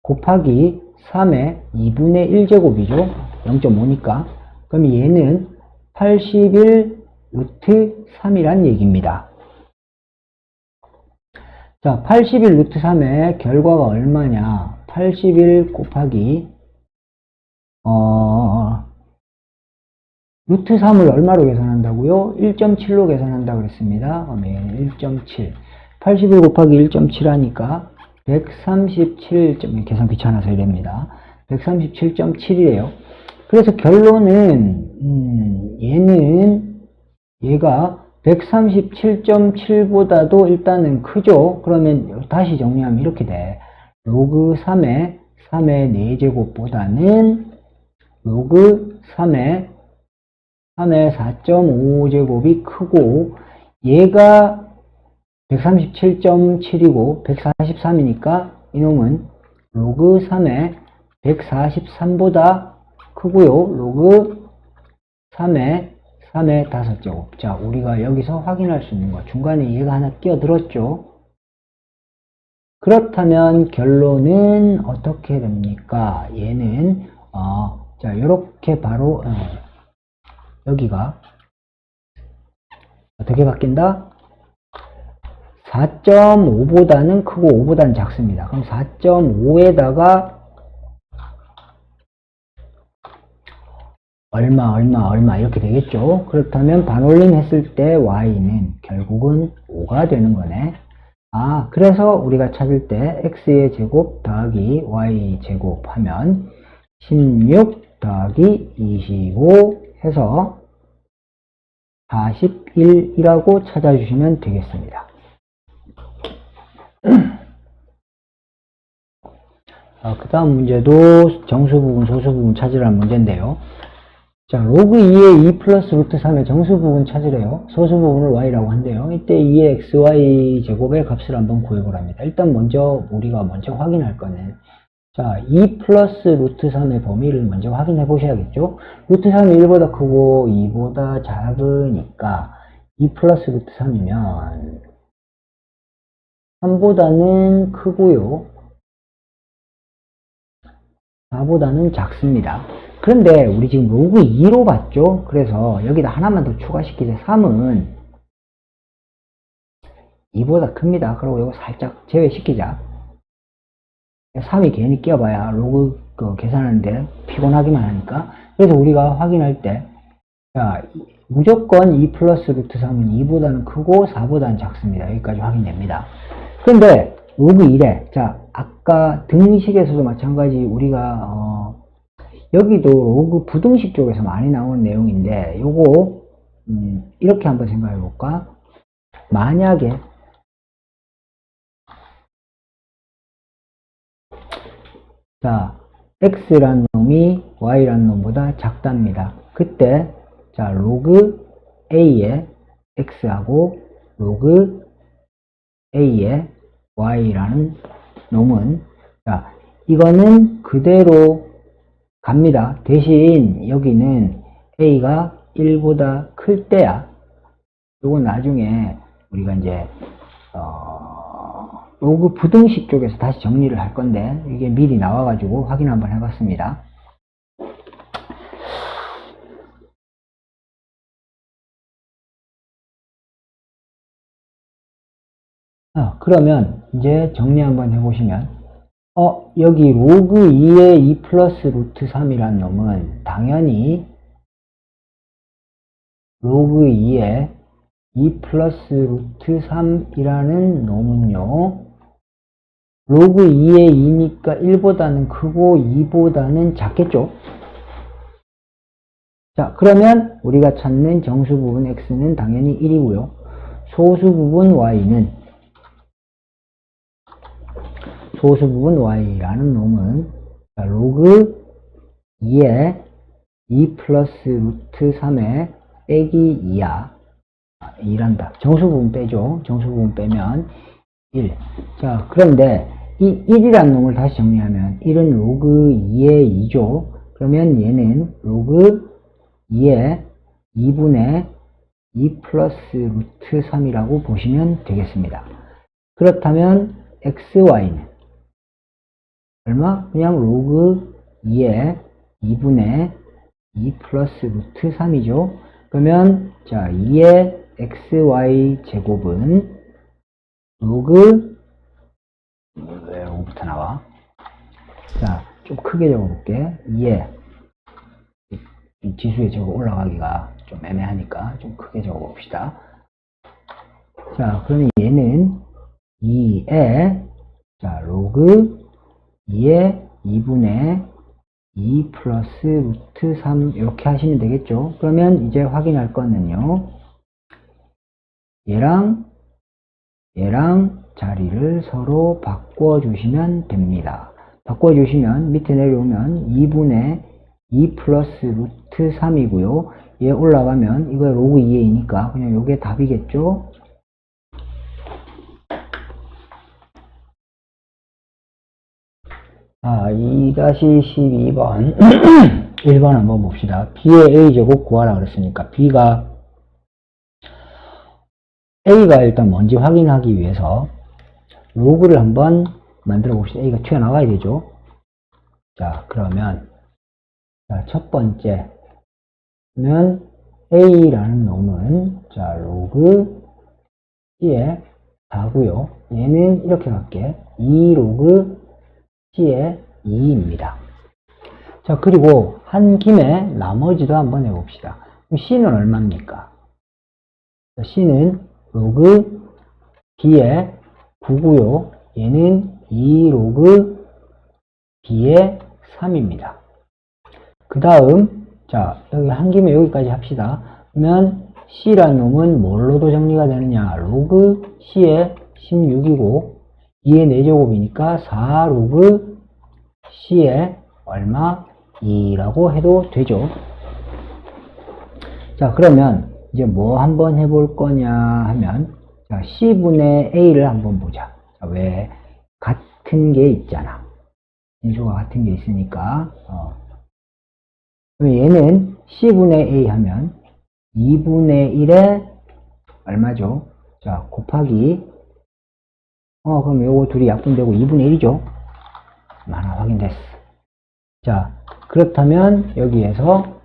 곱하기 3의 2분의 1제곱이죠. 0.5니까. 그럼 얘는 81 루트 3이란 얘기입니다. 자, 81 루트 3의 결과가 얼마냐? 81 곱하기 루트 3을 얼마로 계산한다고요? 1.7로 계산한다고 그랬습니다. 그러면 1.7 81 곱하기 1.7 하니까 137. 계산 귀찮아서 이랍니다. 137.7이에요. 그래서 결론은 얘가 137.7보다도 일단은 크죠. 그러면 다시 정리하면 이렇게 돼. 로그 3의 4제곱보다는 로그 3의 4.5제곱이 크고 얘가 137.7이고 143이니까 이놈은 로그 3의 143보다 크고요. 로그 3의 5제곱. 자, 우리가 여기서 확인할 수 있는 거 중간에 얘가 하나 끼어들었죠. 그렇다면 결론은 어떻게 됩니까? 얘는 자, 요렇게 바로 여기가 어떻게 바뀐다? 4.5보다는 크고 5보다는 작습니다. 그럼 4.5에다가 얼마 이렇게 되겠죠. 그렇다면 반올림 했을 때 y는 결국은 5가 되는 거네. 그래서 우리가 찾을 때 x의 제곱 더하기 y 제곱 하면 16 더하기 25 해서 41이라고 찾아주시면 되겠습니다. 그 다음 문제도 정수 부분, 소수 부분 찾으라는 문제인데요. 자, 로그 2의 2 플러스 루트 3의 정수 부분 찾으래요. 소수 부분을 y라고 한대요. 이때 2의 xy 제곱의 값을 한번 구해보라 합니다. 일단 우리가 먼저 확인할 거는 자, 2 플러스 루트 3의 범위를 먼저 확인해 보셔야겠죠. 루트 3이 1보다 크고 2보다 작으니까 2 플러스 루트 3이면 3보다는 크고요 4보다는 작습니다. 그런데 우리 지금 로그 2로 봤죠. 그래서 여기다 하나만 더 추가시키자. 3은 2보다 큽니다. 그리고 이거 살짝 제외시키자. 3이 괜히 끼어봐야 로그 계산하는데 피곤하기만 하니까. 그래서 우리가 확인할 때 자, 무조건 2 플러스 루트 3은 2보다는 크고 4보다는 작습니다. 여기까지 확인됩니다. 그런데 로그 1에, 자, 아까 등식에서도 마찬가지 우리가 여기도 로그 부등식 쪽에서 많이 나오는 내용인데 요거 이렇게 한번 생각해 볼까? 만약에 자, x란 놈이 y란 놈보다 작답니다. 그때 자, 로그 a의 x하고 로그 a의 y라는 놈은 자, 이거는 그대로 갑니다. 대신 여기는 a가 1보다 클 때야. 요건 나중에 우리가 이제 로그 부등식 쪽에서 다시 정리를 할 건데 이게 미리 나와가지고 확인 한번 해봤습니다. 그러면 이제 정리 한번 해보시면 여기 로그 2의 2 플러스 루트 3이라는 놈은 당연히 로그 2의 2 플러스 루트 3이라는 놈은요 로그 2의 2니까 1보다는 크고 2보다는 작겠죠. 자, 그러면 우리가 찾는 정수 부분 x는 당연히 1이고요 소수 부분 y라는 놈은 자, 로그 2의 2 플러스 루트 3의 빼기 2야. 2란다. 정수 부분 빼죠. 정수 부분 빼면 1. 자, 그런데 이 1이라는 놈을 다시 정리하면 1은 로그 2의 2죠. 그러면 얘는 로그 2의 2분의 2 플러스 루트 3이라고 보시면 되겠습니다. 그렇다면 xy는 얼마? 그냥 로그 2의 2분의 2 플러스 루트 3이죠. 그러면 자 2의 xy 제곱은 로그 왜 로그부터 나와? 자, 좀 크게 적어볼게. 2의 지수에 적어 올라가기가 좀 애매하니까 좀 크게 적어봅시다. 자, 그러면 얘는 2의 자 로그 2의 2분의 2 플러스 루트 3 이렇게 하시면 되겠죠. 그러면 이제 확인할 거는요. 얘랑 자리를 서로 바꿔주시면 됩니다. 바꿔주시면 밑에 내려오면 2분의 2 플러스 루트 3이고요. 얘 올라가면 이거 로그 2의 2니까 그냥 요게 답이겠죠. 아, 2-12번 1번 한번 봅시다. b의 a제곱 구하라 그랬으니까 b가 a가 일단 뭔지 확인하기 위해서 로그를 한번 만들어 봅시다. a가 튀어나와야 되죠. 자, 그러면 자, 첫 번째 그러면 a라는 놈은 자 로그 c의 4고요. 얘는 이렇게 갈게. 2 로그 c의 2입니다. 자, 그리고 한 김에 나머지도 한번 해봅시다. c는 얼마입니까? c는 로그 b의 9고요. 얘는 2 로그 b의 3입니다. 그 다음 자 여기 한 김에 여기까지 합시다. 그러면 c라는 놈은 뭘로도 정리가 되느냐? 로그 c의 16이고 2의 4제곱이니까 4 로그 c의 얼마? 2라고 해도 되죠. 자, 그러면 이제 뭐 한번 해볼 거냐 하면 자, c분의 a를 한번 보자. 자, 왜? 같은 게 있잖아. 인수가 같은 게 있으니까 그럼 얘는 c분의 a 하면 2분의 1에 얼마죠? 자, 곱하기 그럼 요거 둘이 약분되고 2분의 1이죠. 하나 확인됐어. 자, 그렇다면 여기에서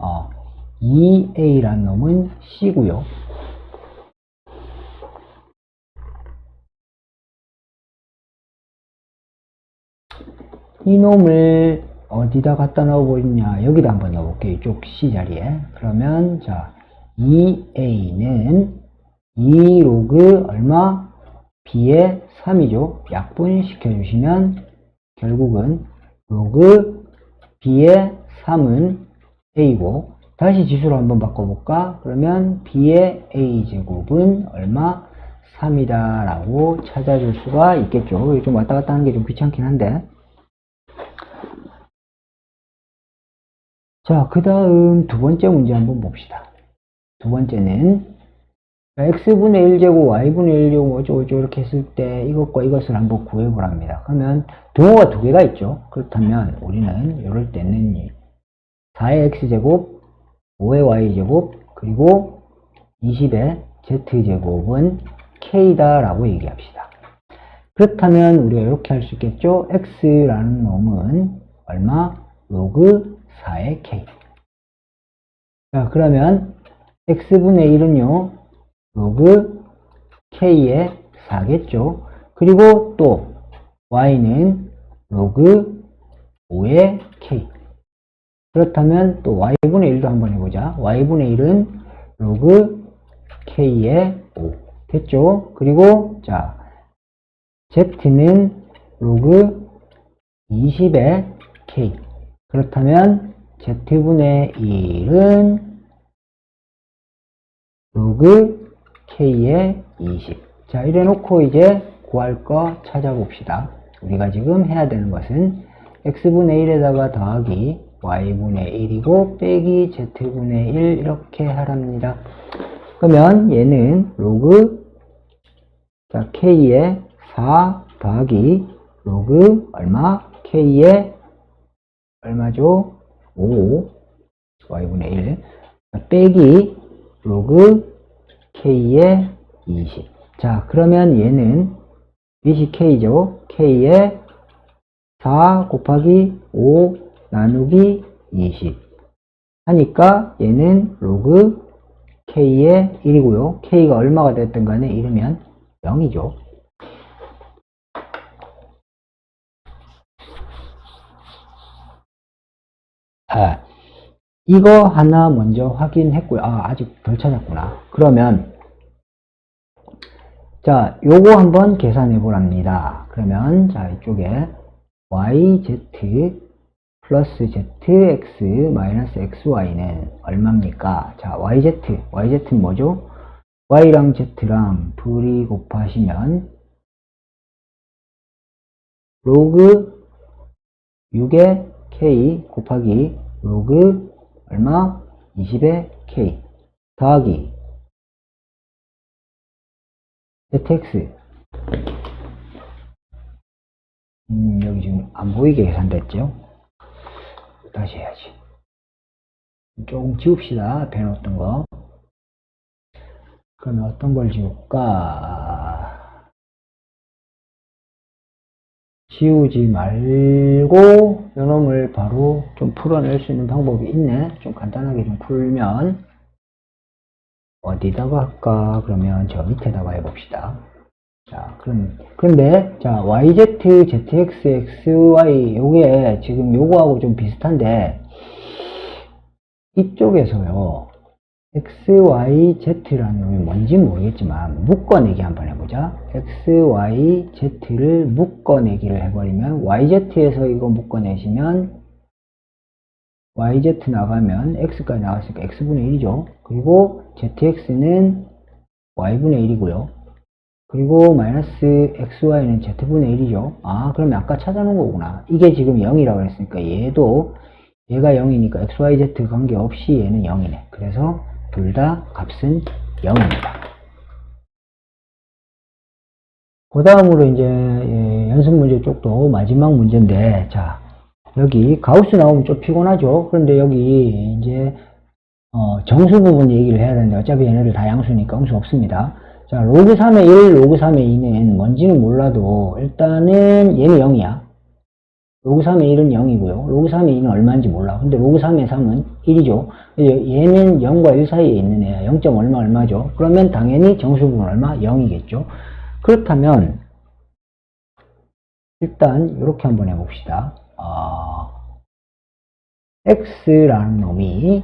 2a라는 놈은 c고요. 이 놈을 어디다 갖다 넣어버리냐? 여기다 한번 넣어볼게요. 이쪽 c 자리에. 그러면 자 2a는 2 로그 얼마? b의 3이죠. 약분시켜 주시면 결국은 로그 b의 3은 a고, 다시 지수로 한번 바꿔볼까? 그러면 b의 a제곱은 얼마? 3이다 라고 찾아줄 수가 있겠죠. 좀 왔다 갔다 하는 게 좀 귀찮긴 한데. 자, 그 다음 두 번째 문제 한번 봅시다. 두 번째는 x분의 1제곱, y분의 1제곱 어쩌고저쩌고 이렇게 했을 때 이것과 이것을 한번 구해보랍니다. 그러면 등호가 두 개가 있죠. 그렇다면 우리는 이럴 때는 4의 x제곱, 5의 y제곱, 그리고 20의 z제곱은 k다 라고 얘기합시다. 그렇다면 우리가 이렇게 할 수 있겠죠. x라는 놈은 얼마? 로그 4의 k. 자, 그러면 x분의 1은요 로그 k의 4겠죠. 그리고 또 y는 로그 5의 k. 그렇다면 또 y분의 1도 한번 해보자. y분의 1은 로그 k의 5 됐죠. 그리고 자, z는 로그 20의 k. 그렇다면 z분의 1은 로그 k의 20. 자, 이래 놓고 이제 구할 거 찾아봅시다. 우리가 지금 해야 되는 것은 x분의 1에다가 더하기 y분의 1이고 빼기 z분의 1 이렇게 하랍니다. 그러면 얘는 로그 자, k의 4 더하기 로그 얼마? k의 얼마죠? 5 y분의 1 빼기 로그 k의 20. 자, 그러면 얘는 빛이 k죠. k의 4 곱하기 5 나누기 20 하니까 얘는 로그 k의 1이고요. k가 얼마가 됐든 간에 이러면 0이죠. 아, 이거 하나 먼저 확인했고요. 아, 아직 덜 찾았구나. 그러면 자, 요거 한번 계산해 보랍니다. 그러면 자, 이쪽에 yz 플러스 zx 마이너스 xy는 얼마입니까? 자, yz는 뭐죠? y랑 z랑 둘이 곱하시면 로그 6의 k 곱하기 로그 얼마? 20의 k 더하기 zx 여기 지금 안 보이게 계산됐죠? 다시 해야지. 조금 지웁시다. 앞에 놓았던 거. 그러면 어떤 걸 지울까? 지우지 말고 요놈을 바로 좀 풀어낼 수 있는 방법이 있네. 좀 간단하게 좀 풀면 어디다가 할까? 그러면 저 밑에다가 해봅시다. 자, 그런데 자, yz, zx, xy 요게 지금 요거하고 좀 비슷한데 이쪽에서요 x, y, z라는 놈이 뭔지 모르겠지만 묶어내기 한번 해보자. x, y, z를 묶어내기를 해버리면 yz에서 이거 묶어내시면 yz 나가면 x까지 나갔으니까 x분의 1이죠. 그리고 zx는 y분의 1이고요. 그리고 마이너스 xy는 z분의 1이죠. 아, 그러면 아까 찾아놓은 거구나. 이게 지금 0이라고 했으니까 얘도 얘가 0이니까 xyz 관계없이 얘는 0이네. 그래서 둘 다 값은 0입니다. 그 다음으로 이제 연습 문제 쪽도 마지막 문제인데, 자, 여기 가우스 나오면 좀 피곤하죠. 그런데 여기 이제 정수 부분 얘기를 해야 되는데 어차피 얘네들 다 양수니까 음수 없습니다. 자, 로그 3의 1, 로그 3의 2는 뭔지는 몰라도 일단은 얘는 0이야. 로그 3의 1은 0이고요. 로그 3의 2는 얼마인지 몰라. 근데 로그 3의 3은 1이죠. 얘는 0과 1 사이에 있는 애야. 0. 얼마죠? 그러면 당연히 정수분은 얼마? 0이겠죠. 그렇다면 일단 이렇게 한번 해봅시다. x라는 놈이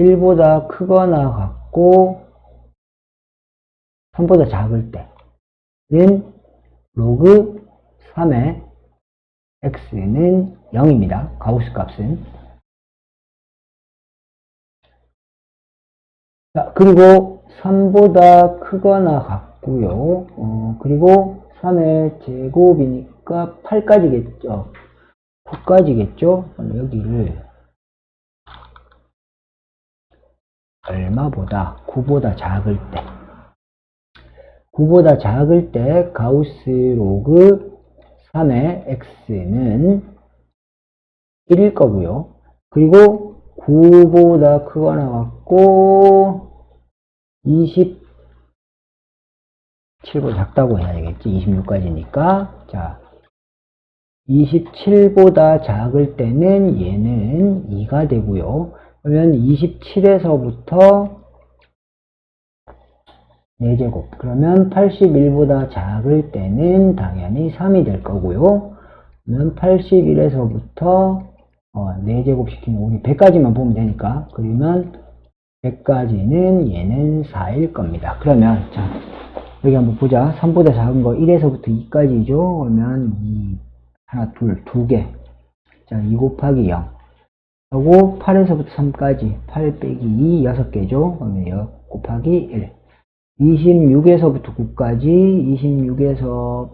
1보다 크거나 같고 3보다 작을 때는 로그 3의 x는 0입니다. 가우스 값은. 자, 그리고 3보다 크거나 같고요. 그리고 3의 제곱이니까 8까지겠죠. 9까지겠죠. 그럼 여기를 얼마보다 9보다 작을 때 9보다 작을 때 가우스 로그 3의 x는 1일 거고요. 그리고 9보다 크거나 같고 27보다 작다고 해야 되겠지. 26까지니까. 자, 27보다 작을 때는 얘는 2가 되고요. 그러면 27에서부터 4제곱. 그러면 81보다 작을 때는 당연히 3이 될 거고요. 그러면 81에서부터 4제곱 시키면 우리 100까지만 보면 되니까. 그러면 100까지는 얘는 4일 겁니다. 그러면 자, 여기 한번 보자. 3보다 작은 거 1에서부터 2까지죠. 그러면 2, 하나, 둘, 2개. 자, 2 곱하기 0. 하고 8에서부터 3까지 8 빼기 2, 6개죠. 그러면 0 곱하기 1. 26에서부터 9까지 26에서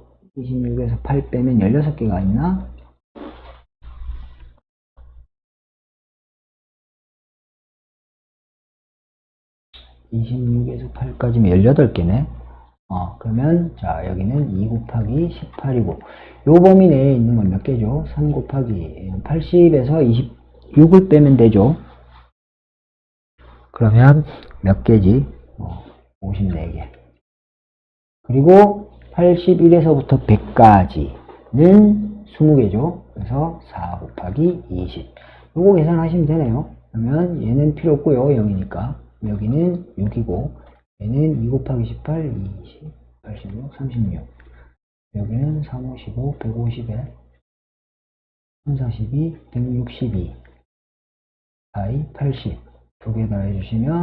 8 빼면 16개가 있나? 26에서 8까지면 18개네. 그러면 자, 여기는 2 곱하기 18이고 요 범위 내에 있는 건 몇 개죠? 3 곱하기 80에서 26을 빼면 되죠. 그러면 몇 개지? 54개. 그리고 81에서부터 100까지는 20개죠. 그래서 4 곱하기 20. 요거 계산하시면 되네요. 그러면 얘는 필요 없고요. 0이니까. 여기는 6이고 얘는 2 곱하기 18, 20, 86, 36. 여기는 3, 55, 150에 3, 42, 162, 4, 80. 두 개 더 해주시면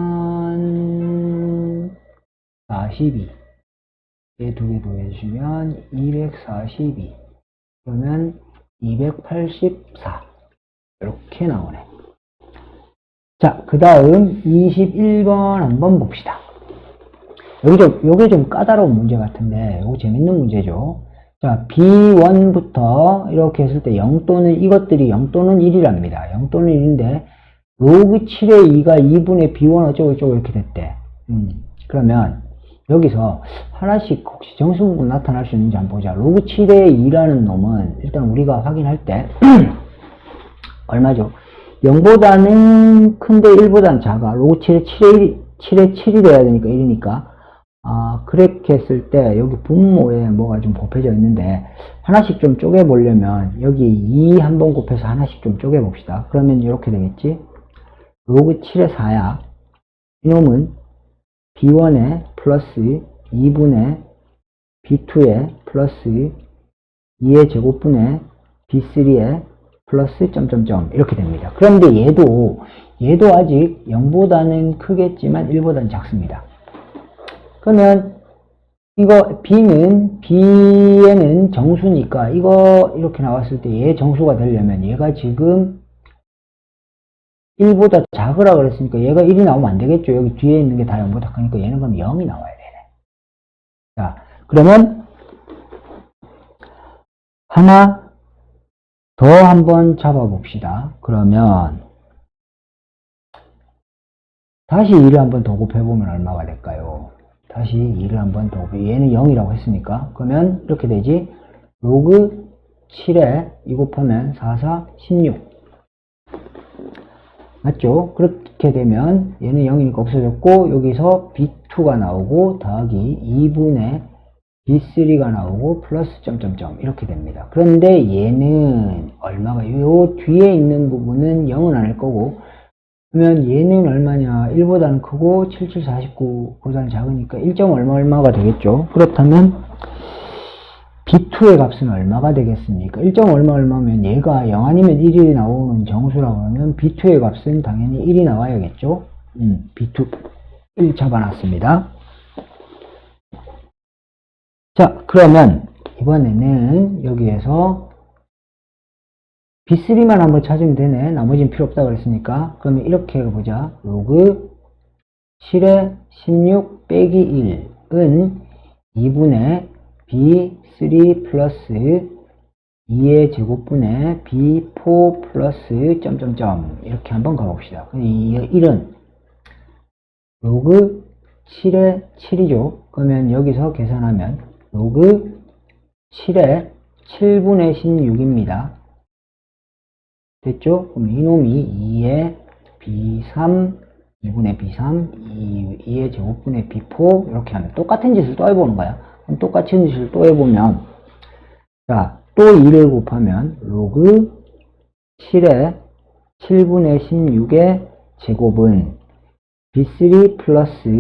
42. 두 개 더 해주시면 242. 그러면 284. 이렇게 나오네. 자, 그 다음 21번 한번 봅시다. 요게 좀 까다로운 문제 같은데, 요거 재밌는 문제죠. 자, B1부터 이렇게 했을 때 0 또는 이것들이 0 또는 1이랍니다. 0 또는 1인데, 로그 7의 2가 2분의 B1 어쩌고저쩌고 이렇게 됐대. 그러면, 여기서 하나씩 혹시 정수부분 나타날 수 있는지 한번 보자. 로그 7의 2라는 놈은 일단 우리가 확인할 때, 얼마죠? 0보다는 큰데 1보다는 작아. 로그 7의 7이 돼야 되니까 1이니까. 그렇게 했을 때 여기 분모에 뭐가 좀 곱해져 있는데 하나씩 좀 쪼개보려면 여기 2 한번 곱해서 하나씩 좀 쪼개봅시다. 그러면 이렇게 되겠지. 로그 7의 4야. 이놈은 B1에 플러스 2분의 B2에 플러스 2의 제곱분의 B3에 플러스 점점점 이렇게 됩니다. 그런데 얘도 아직 0보다는 크겠지만 1보다는 작습니다. 그러면 이거 B에는 정수니까 이거 이렇게 나왔을 때 얘 정수가 되려면 얘가 지금 1보다 작으라 그랬으니까 얘가 1이 나오면 안 되겠죠. 여기 뒤에 있는 게 다 0보다 크니까 얘는 그럼 0이 나와야 되네. 자, 그러면 하나 더 한번 잡아봅시다. 그러면 다시 2를 한번 더 곱해보면 얼마가 될까요? 다시 2를 한번 더 곱해. 얘는 0이라고 했으니까. 그러면 이렇게 되지. 로그 7에 2 곱하면 4, 4, 16. 맞죠? 그렇게 되면 얘는 0이니까 없어졌고 여기서 B2가 나오고 더하기 2분의 B3가 나오고 플러스 점점점 이렇게 됩니다. 그런데 얘는 얼마가 요 뒤에 있는 부분은 0은 아닐 거고 그러면 얘는 얼마냐 1보다는 크고 77, 49 보다는 작으니까 1. 얼마가 되겠죠. 그렇다면 B2의 값은 얼마가 되겠습니까? 1. 얼마면 얘가 0 아니면 1이 나오는 정수라고 하면 B2의 값은 당연히 1이 나와야겠죠. B2 1 잡아놨습니다. 자, 그러면 이번에는 여기에서 B3만 한번 찾으면 되네. 나머지는 필요 없다 그랬으니까. 그러면 이렇게 해보자. 로그 7의 16 빼기 1은 2분의 B3 플러스 2의 제곱분의 B4 플러스 점점점 이렇게 한번 가봅시다. 이 1은 로그 7의 7이죠. 그러면 여기서 계산하면 로그 7의 7분의 16입니다. 됐죠? 그럼 이놈이 2의 B3, 2분의 B3, 2의 제곱분의 B4 이렇게 하면 똑같은 짓을 또 해보는 거야. 그럼 똑같은 짓을 또 해보면 자, 또 2를 곱하면 로그 7의 7분의 16의 제곱은 B3 플러스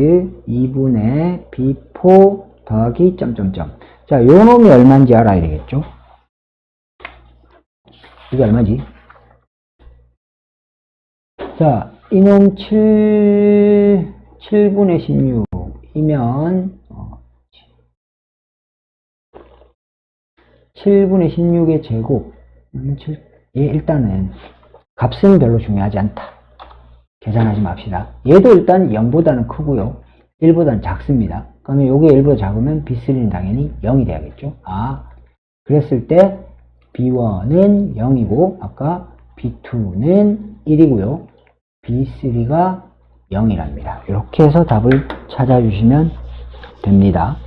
2분의 B4 더하기 점점점. 자, 요 놈이 얼마인지 알아야 되겠죠? 이게 얼마지? 자, 이놈 7분의 16이면 7분의 16의 제곱. 일단은 값은 별로 중요하지 않다. 계산하지 맙시다. 얘도 일단 0보다는 크고요. 1보다는 작습니다. 그러면 요게 1보다 작으면 B3는 당연히 0이 돼야겠죠. 아, 그랬을 때 B1은 0이고 아까 B2는 1이고요. B3가 0이랍니다. 이렇게 해서 답을 찾아주시면 됩니다.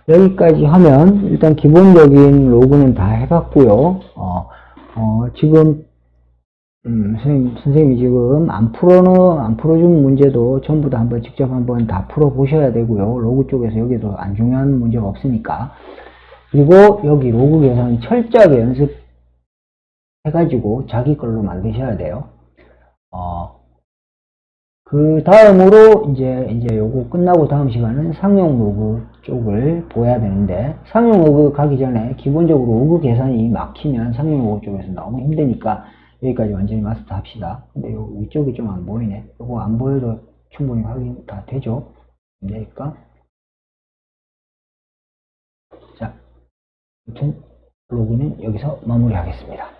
여기까지 하면 일단 기본적인 로그는 다 해봤고요. 지금 선생님이 지금 안 풀어준 문제도 전부 다 한번 직접 한번 다 풀어보셔야 되고요. 로그 쪽에서 여기도 안 중요한 문제가 없으니까. 그리고 여기 로그 계산 철저하게 연습해가지고 자기 걸로 만드셔야 돼요. 그 다음으로 이제 요거 끝나고 다음 시간은 상용 로그 쪽을 보야 되는데, 상용 로그 가기 전에 기본적으로 로그 계산이 막히면 상용 로그 쪽에서 너무 힘드니까 여기까지 완전히 마스터 합시다. 근데 요 위쪽이 좀 안 보이네. 요거 안 보여도 충분히 확인 다 되죠? 안 되니까. 자, 아무튼 로그는 여기서 마무리하겠습니다.